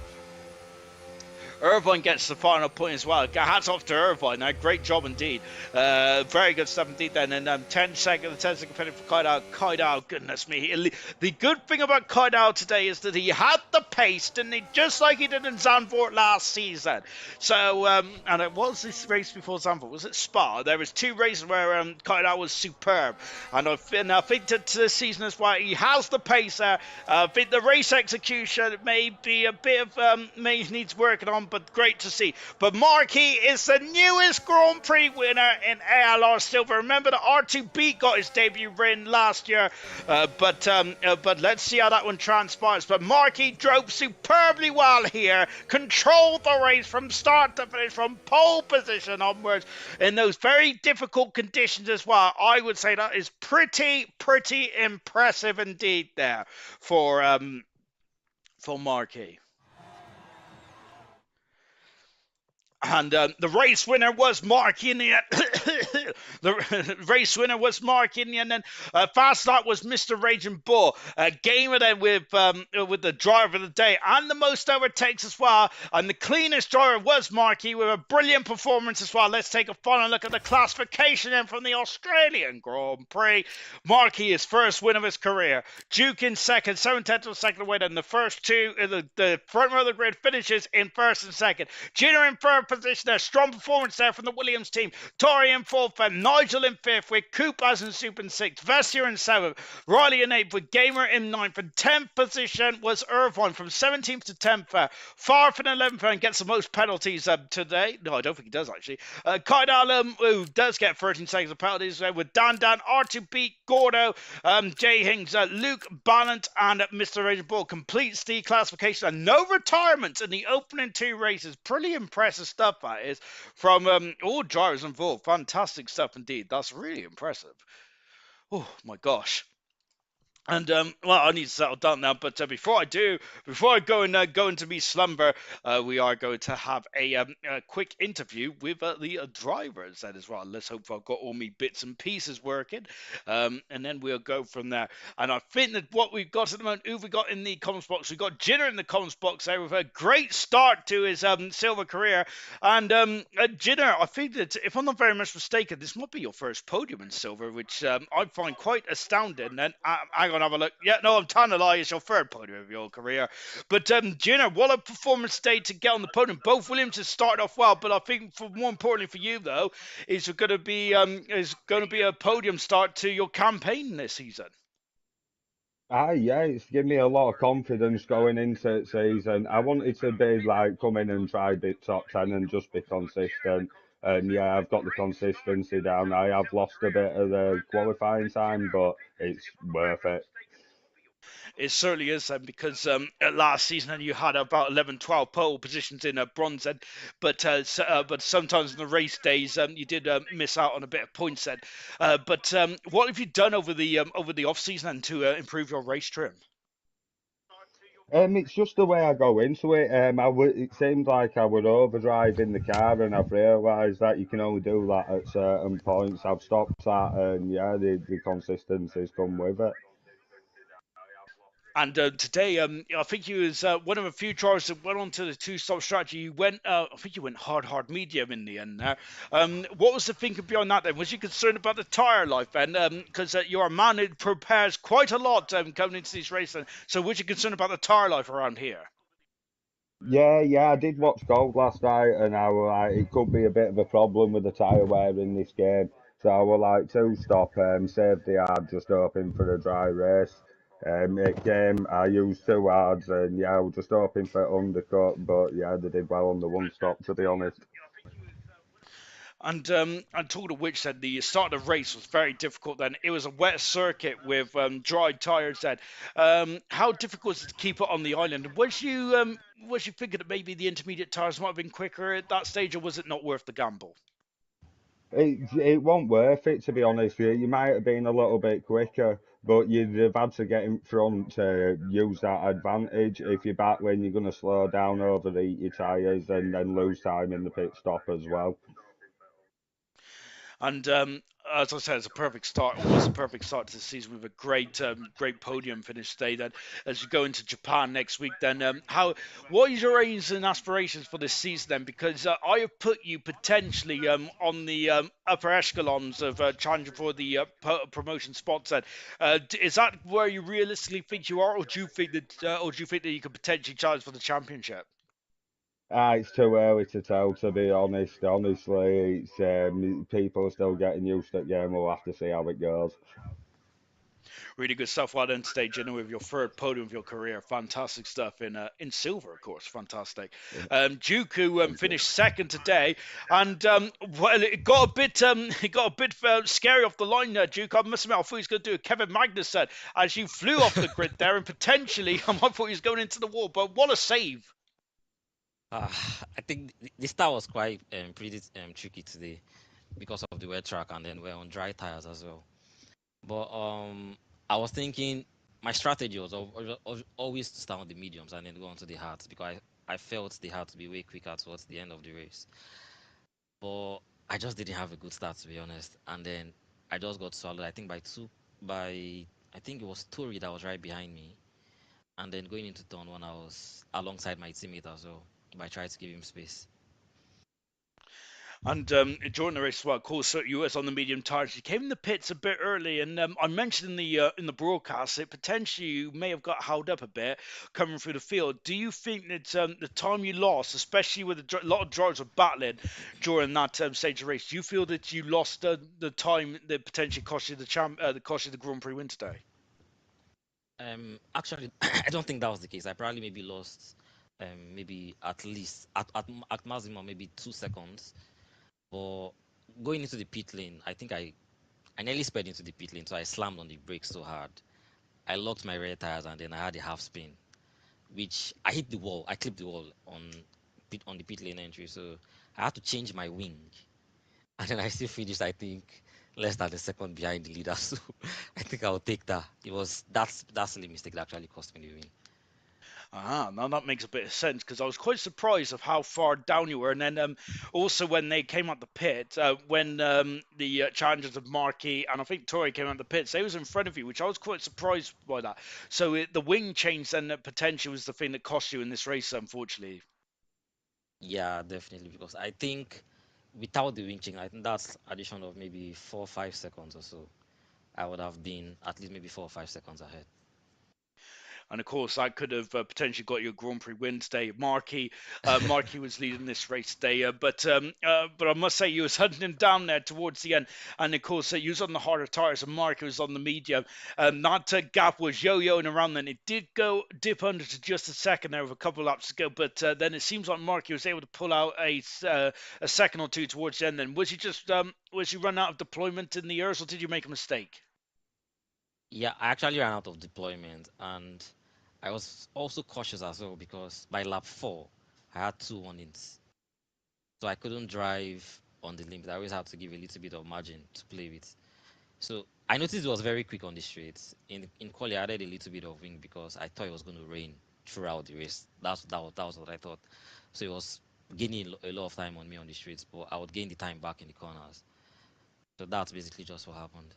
Irvine gets the final point as well. Hats off to Irvine. Great job indeed. Very good stuff indeed then. And 10 second penalty for Kaidal. Kaidal, goodness me. The good thing about Kaidal today is that he had the pace, didn't he? Just like he did in Zandvoort last season. So, and it was this race before Zandvoort. Was it Spa? There was two races where Kaidal was superb. And I think that this season as well, he has the pace there. I think the race execution may be a bit of, may needs working on, but great to see. But Marquis is the newest Grand Prix winner in ALR Silver. Remember that R2B got his debut win last year, but let's see how that one transpires. But Marquis drove superbly well here, controlled the race from start to finish, from pole position onwards, in those very difficult conditions as well. I would say that is pretty impressive indeed there for Marquis. And the race winner was Mark in the the race winner was Mark in the end. And fast start was Mr. Raging Bull. Gamer then with the driver of the day and the most overtakes as well. And the cleanest driver was Marky with a brilliant performance as well. Let's take a final look at the classification then from the Australian Grand Prix. Marky is first win of his career. Duke in second, 7/10 second away. Then the first two, the front row of the grid finishes in first and second. Junior in third position there. Strong performance there from the Williams team. Tori in fourth and Nigel in fifth with Coop as in soup in sixth. Vessier in seventh. Riley in eighth with Gamer in ninth. And 10th position was Irvine from 17th to 10th. Far from 11th and gets the most penalties today. No, I don't think he does actually. Kaidal, who does get 13 seconds of penalties with Dan, R2B, Gordo, Jay Hings, Luke Ballant, and Mr. Raging Bull completes the classification and no retirements in the opening two races. Pretty impressive stuff that is from all drivers involved. Fantastic stuff indeed. That's really impressive. Oh my gosh. And well, I need to settle down now. But before I go into me slumber, we are going to have a quick interview with the drivers then as well. Let's hope I've got all me bits and pieces working, and then we'll go from there. And I think that what we've got at the moment, who we got in the comms box? We've got Jinner in the comms box there with a great start to his silver career. And Jinner, I think that if I'm not very much mistaken, this might be your first podium in silver, which I find quite astounding. And hang on, have a look. Yeah, no, I'm telling a lie. It's your third podium of your career. But Jenner, what a performance today to get on the podium. Both Williams have started off well, but I think more importantly for you though, is going to be a podium start to your campaign this season. Yeah, it's given me a lot of confidence going into the season. I wanted to be like come in and try big top 10 and just be consistent. And yeah, I've got the consistency down. I have lost a bit of the qualifying time, but it's worth it. It certainly is then because last season you had about 11, 12 pole positions in bronze then, but sometimes in the race days you did miss out on a bit of points then. But what have you done over the off season to improve your race trim? It's just the way I go into it. It seemed like I would overdrive in the car, and I've realised that you can only do that at certain points. I've stopped that, and yeah, the consistency's come with it. And today, I think you was one of a few drivers that went on to the two-stop strategy. You went, I think you went hard, medium in the end there. What was the thinking behind that then? Was you concerned about the tyre life then? Because you're a man who prepares quite a lot coming into these races. So was you concerned about the tyre life around here? Yeah, I did watch Gold last night, and I was like, it could be a bit of a problem with the tyre wear in this game. So I was like, two stop, save the hard, just hoping for a dry race. It came, I used two hards, and yeah, I was just hoping for undercut, but yeah, they did well on the one stop, to be honest. And talking of which, said the start of the race was very difficult. Then it was a wet circuit with dry tyres. Then how difficult was it to keep it on the island? Was you thinking that maybe the intermediate tyres might have been quicker at that stage, or was it not worth the gamble? It wasn't worth it, to be honest with you. You might have been a little bit quicker, but you'd have had to get in front to use that advantage. If you're back when you're going to slow down, overheat your tyres, and then lose time in the pit stop as well. And as I said, it's a perfect start. Was a perfect start to the season with a great podium finish today. Then, as you go into Japan next week, then what is your aims and aspirations for this season? Then, because I have put you potentially on the upper echelons of challenging for the promotion spots. Then, is that where you realistically think you are, or do you think that you could potentially challenge for the championship? It's too early to tell, to be honest. Honestly, it's people are still getting used to the game. We'll have to see how it goes. Really good stuff. Well done today, Jenna, with your third podium of your career. Fantastic stuff in silver, of course. Fantastic. Duke, who Thank you. finished second today, and well, it got a bit scary off the line there, Duke. I must admit, I thought he was going to do a Kevin Magnussen as you flew off the grid there, and potentially I thought he was going into the wall. But what a save! Uh, I think the start was quite pretty tricky today because of the wet track, and then we're on dry tires as well. But I was thinking my strategy was always to start on the mediums and then go on to the hards because I felt the hard to be way quicker towards the end of the race. But I just didn't have a good start, to be honest. And then I just got swallowed. I think I think it was Tori that was right behind me. And then going into turn one, I was alongside my teammate as well. But I tried to give him space. And during the race as well, of course, you was on the medium tires. You came in the pits a bit early, and I mentioned in the broadcast that potentially you may have got held up a bit coming through the field. Do you think that the time you lost, especially with a lot of drivers were battling during that stage of race, do you feel that you lost the time that potentially cost you that cost you the Grand Prix win today? Actually, I don't think that was the case. I probably maybe lost, maybe at least at maximum maybe 2 seconds. But going into the pit lane, I nearly sped into the pit lane, so I slammed on the brakes so hard. I locked my rear tires and then I had a half spin, which I hit the wall. I clipped the wall on the pit lane entry, so I had to change my wing, and then I still finished. I think less than a second behind the leader. So I think I'll take that. That's the mistake that actually cost me the win. Ah, now that makes a bit of sense because I was quite surprised of how far down you were, and then also when they came out the pit, when the challengers of Markey and I think Tori came out the pits, they was in front of you, which I was quite surprised by that. So the wing change then potentially was the thing that cost you in this race, unfortunately. Yeah, definitely. Because I think without the wing ching, I think that's addition of maybe 4 or 5 seconds or so. I would have been at least maybe 4 or 5 seconds ahead. And of course, that could have potentially got you a Grand Prix win today. Markey was leading this race today, but I must say you was hunting him down there towards the end. And of course, you was on the harder tires, and Markey was on the medium. That gap was yo-yoing around. Then it did go dip under to just a second there with a couple of laps to go, but then it seems like Markey was able to pull out a second or two towards the end. Then was he run out of deployment in the years, or did you make a mistake? Yeah, I actually ran out of deployment, and I was also cautious as well because by lap four, I had two warnings, so I couldn't drive on the limit. I always had to give a little bit of margin to play with. So I noticed it was very quick on the straights. In quali, I added a little bit of wing because I thought it was going to rain throughout the race. That was what I thought. So it was gaining a lot of time on me on the straights, but I would gain the time back in the corners. So that's basically just what happened.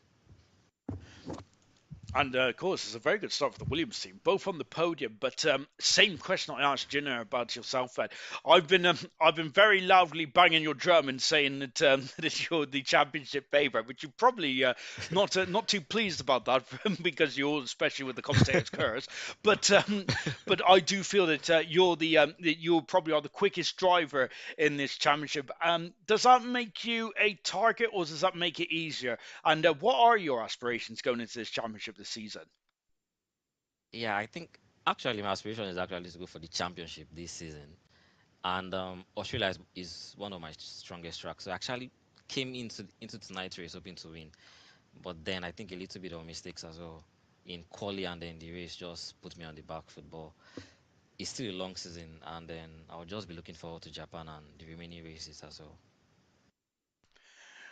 And of course, it's a very good start for the Williams team, both on the podium. But same question I asked Jenna about yourself, Ed. I've been very loudly banging your drum and saying that that you're the championship favourite, which you're probably not too pleased about that because you're especially with the commentators' curse. But but I do feel that that you probably are the quickest driver in this championship. Does that make you a target, or does that make it easier? And what are your aspirations going into this championship this season? Yeah, I think actually my aspiration is actually to go for the championship this season. And Australia is one of my strongest tracks. So I actually came into tonight's race hoping to win, but then I think a little bit of mistakes as well in quali and then the race just put me on the back foot. But it's still a long season, and then I'll just be looking forward to Japan and the remaining races as well.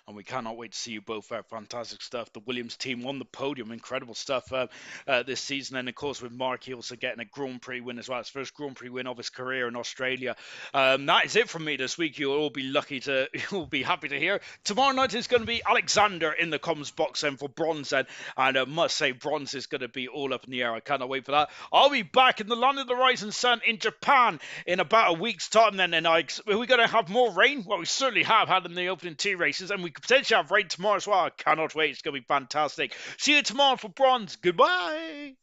and we cannot wait to see you both there. Fantastic stuff. The Williams team on the podium, incredible stuff this season, and of course with Mark, he also getting a Grand Prix win as well. His first Grand Prix win of his career in Australia. That is it from me this week. You'll all be lucky to, you'll be happy to hear. Tomorrow night is going to be Alexander in the comms box then for bronze then, and I must say bronze is going to be all up in the air. I cannot wait for that. I'll be back in the land of the rising sun in Japan in about a week's time then, and are we going to have more rain? Well, we certainly have had in the opening two races, and we could potentially have rain tomorrow as well. I cannot wait. It's going to be fantastic. See you tomorrow for bronze. Goodbye.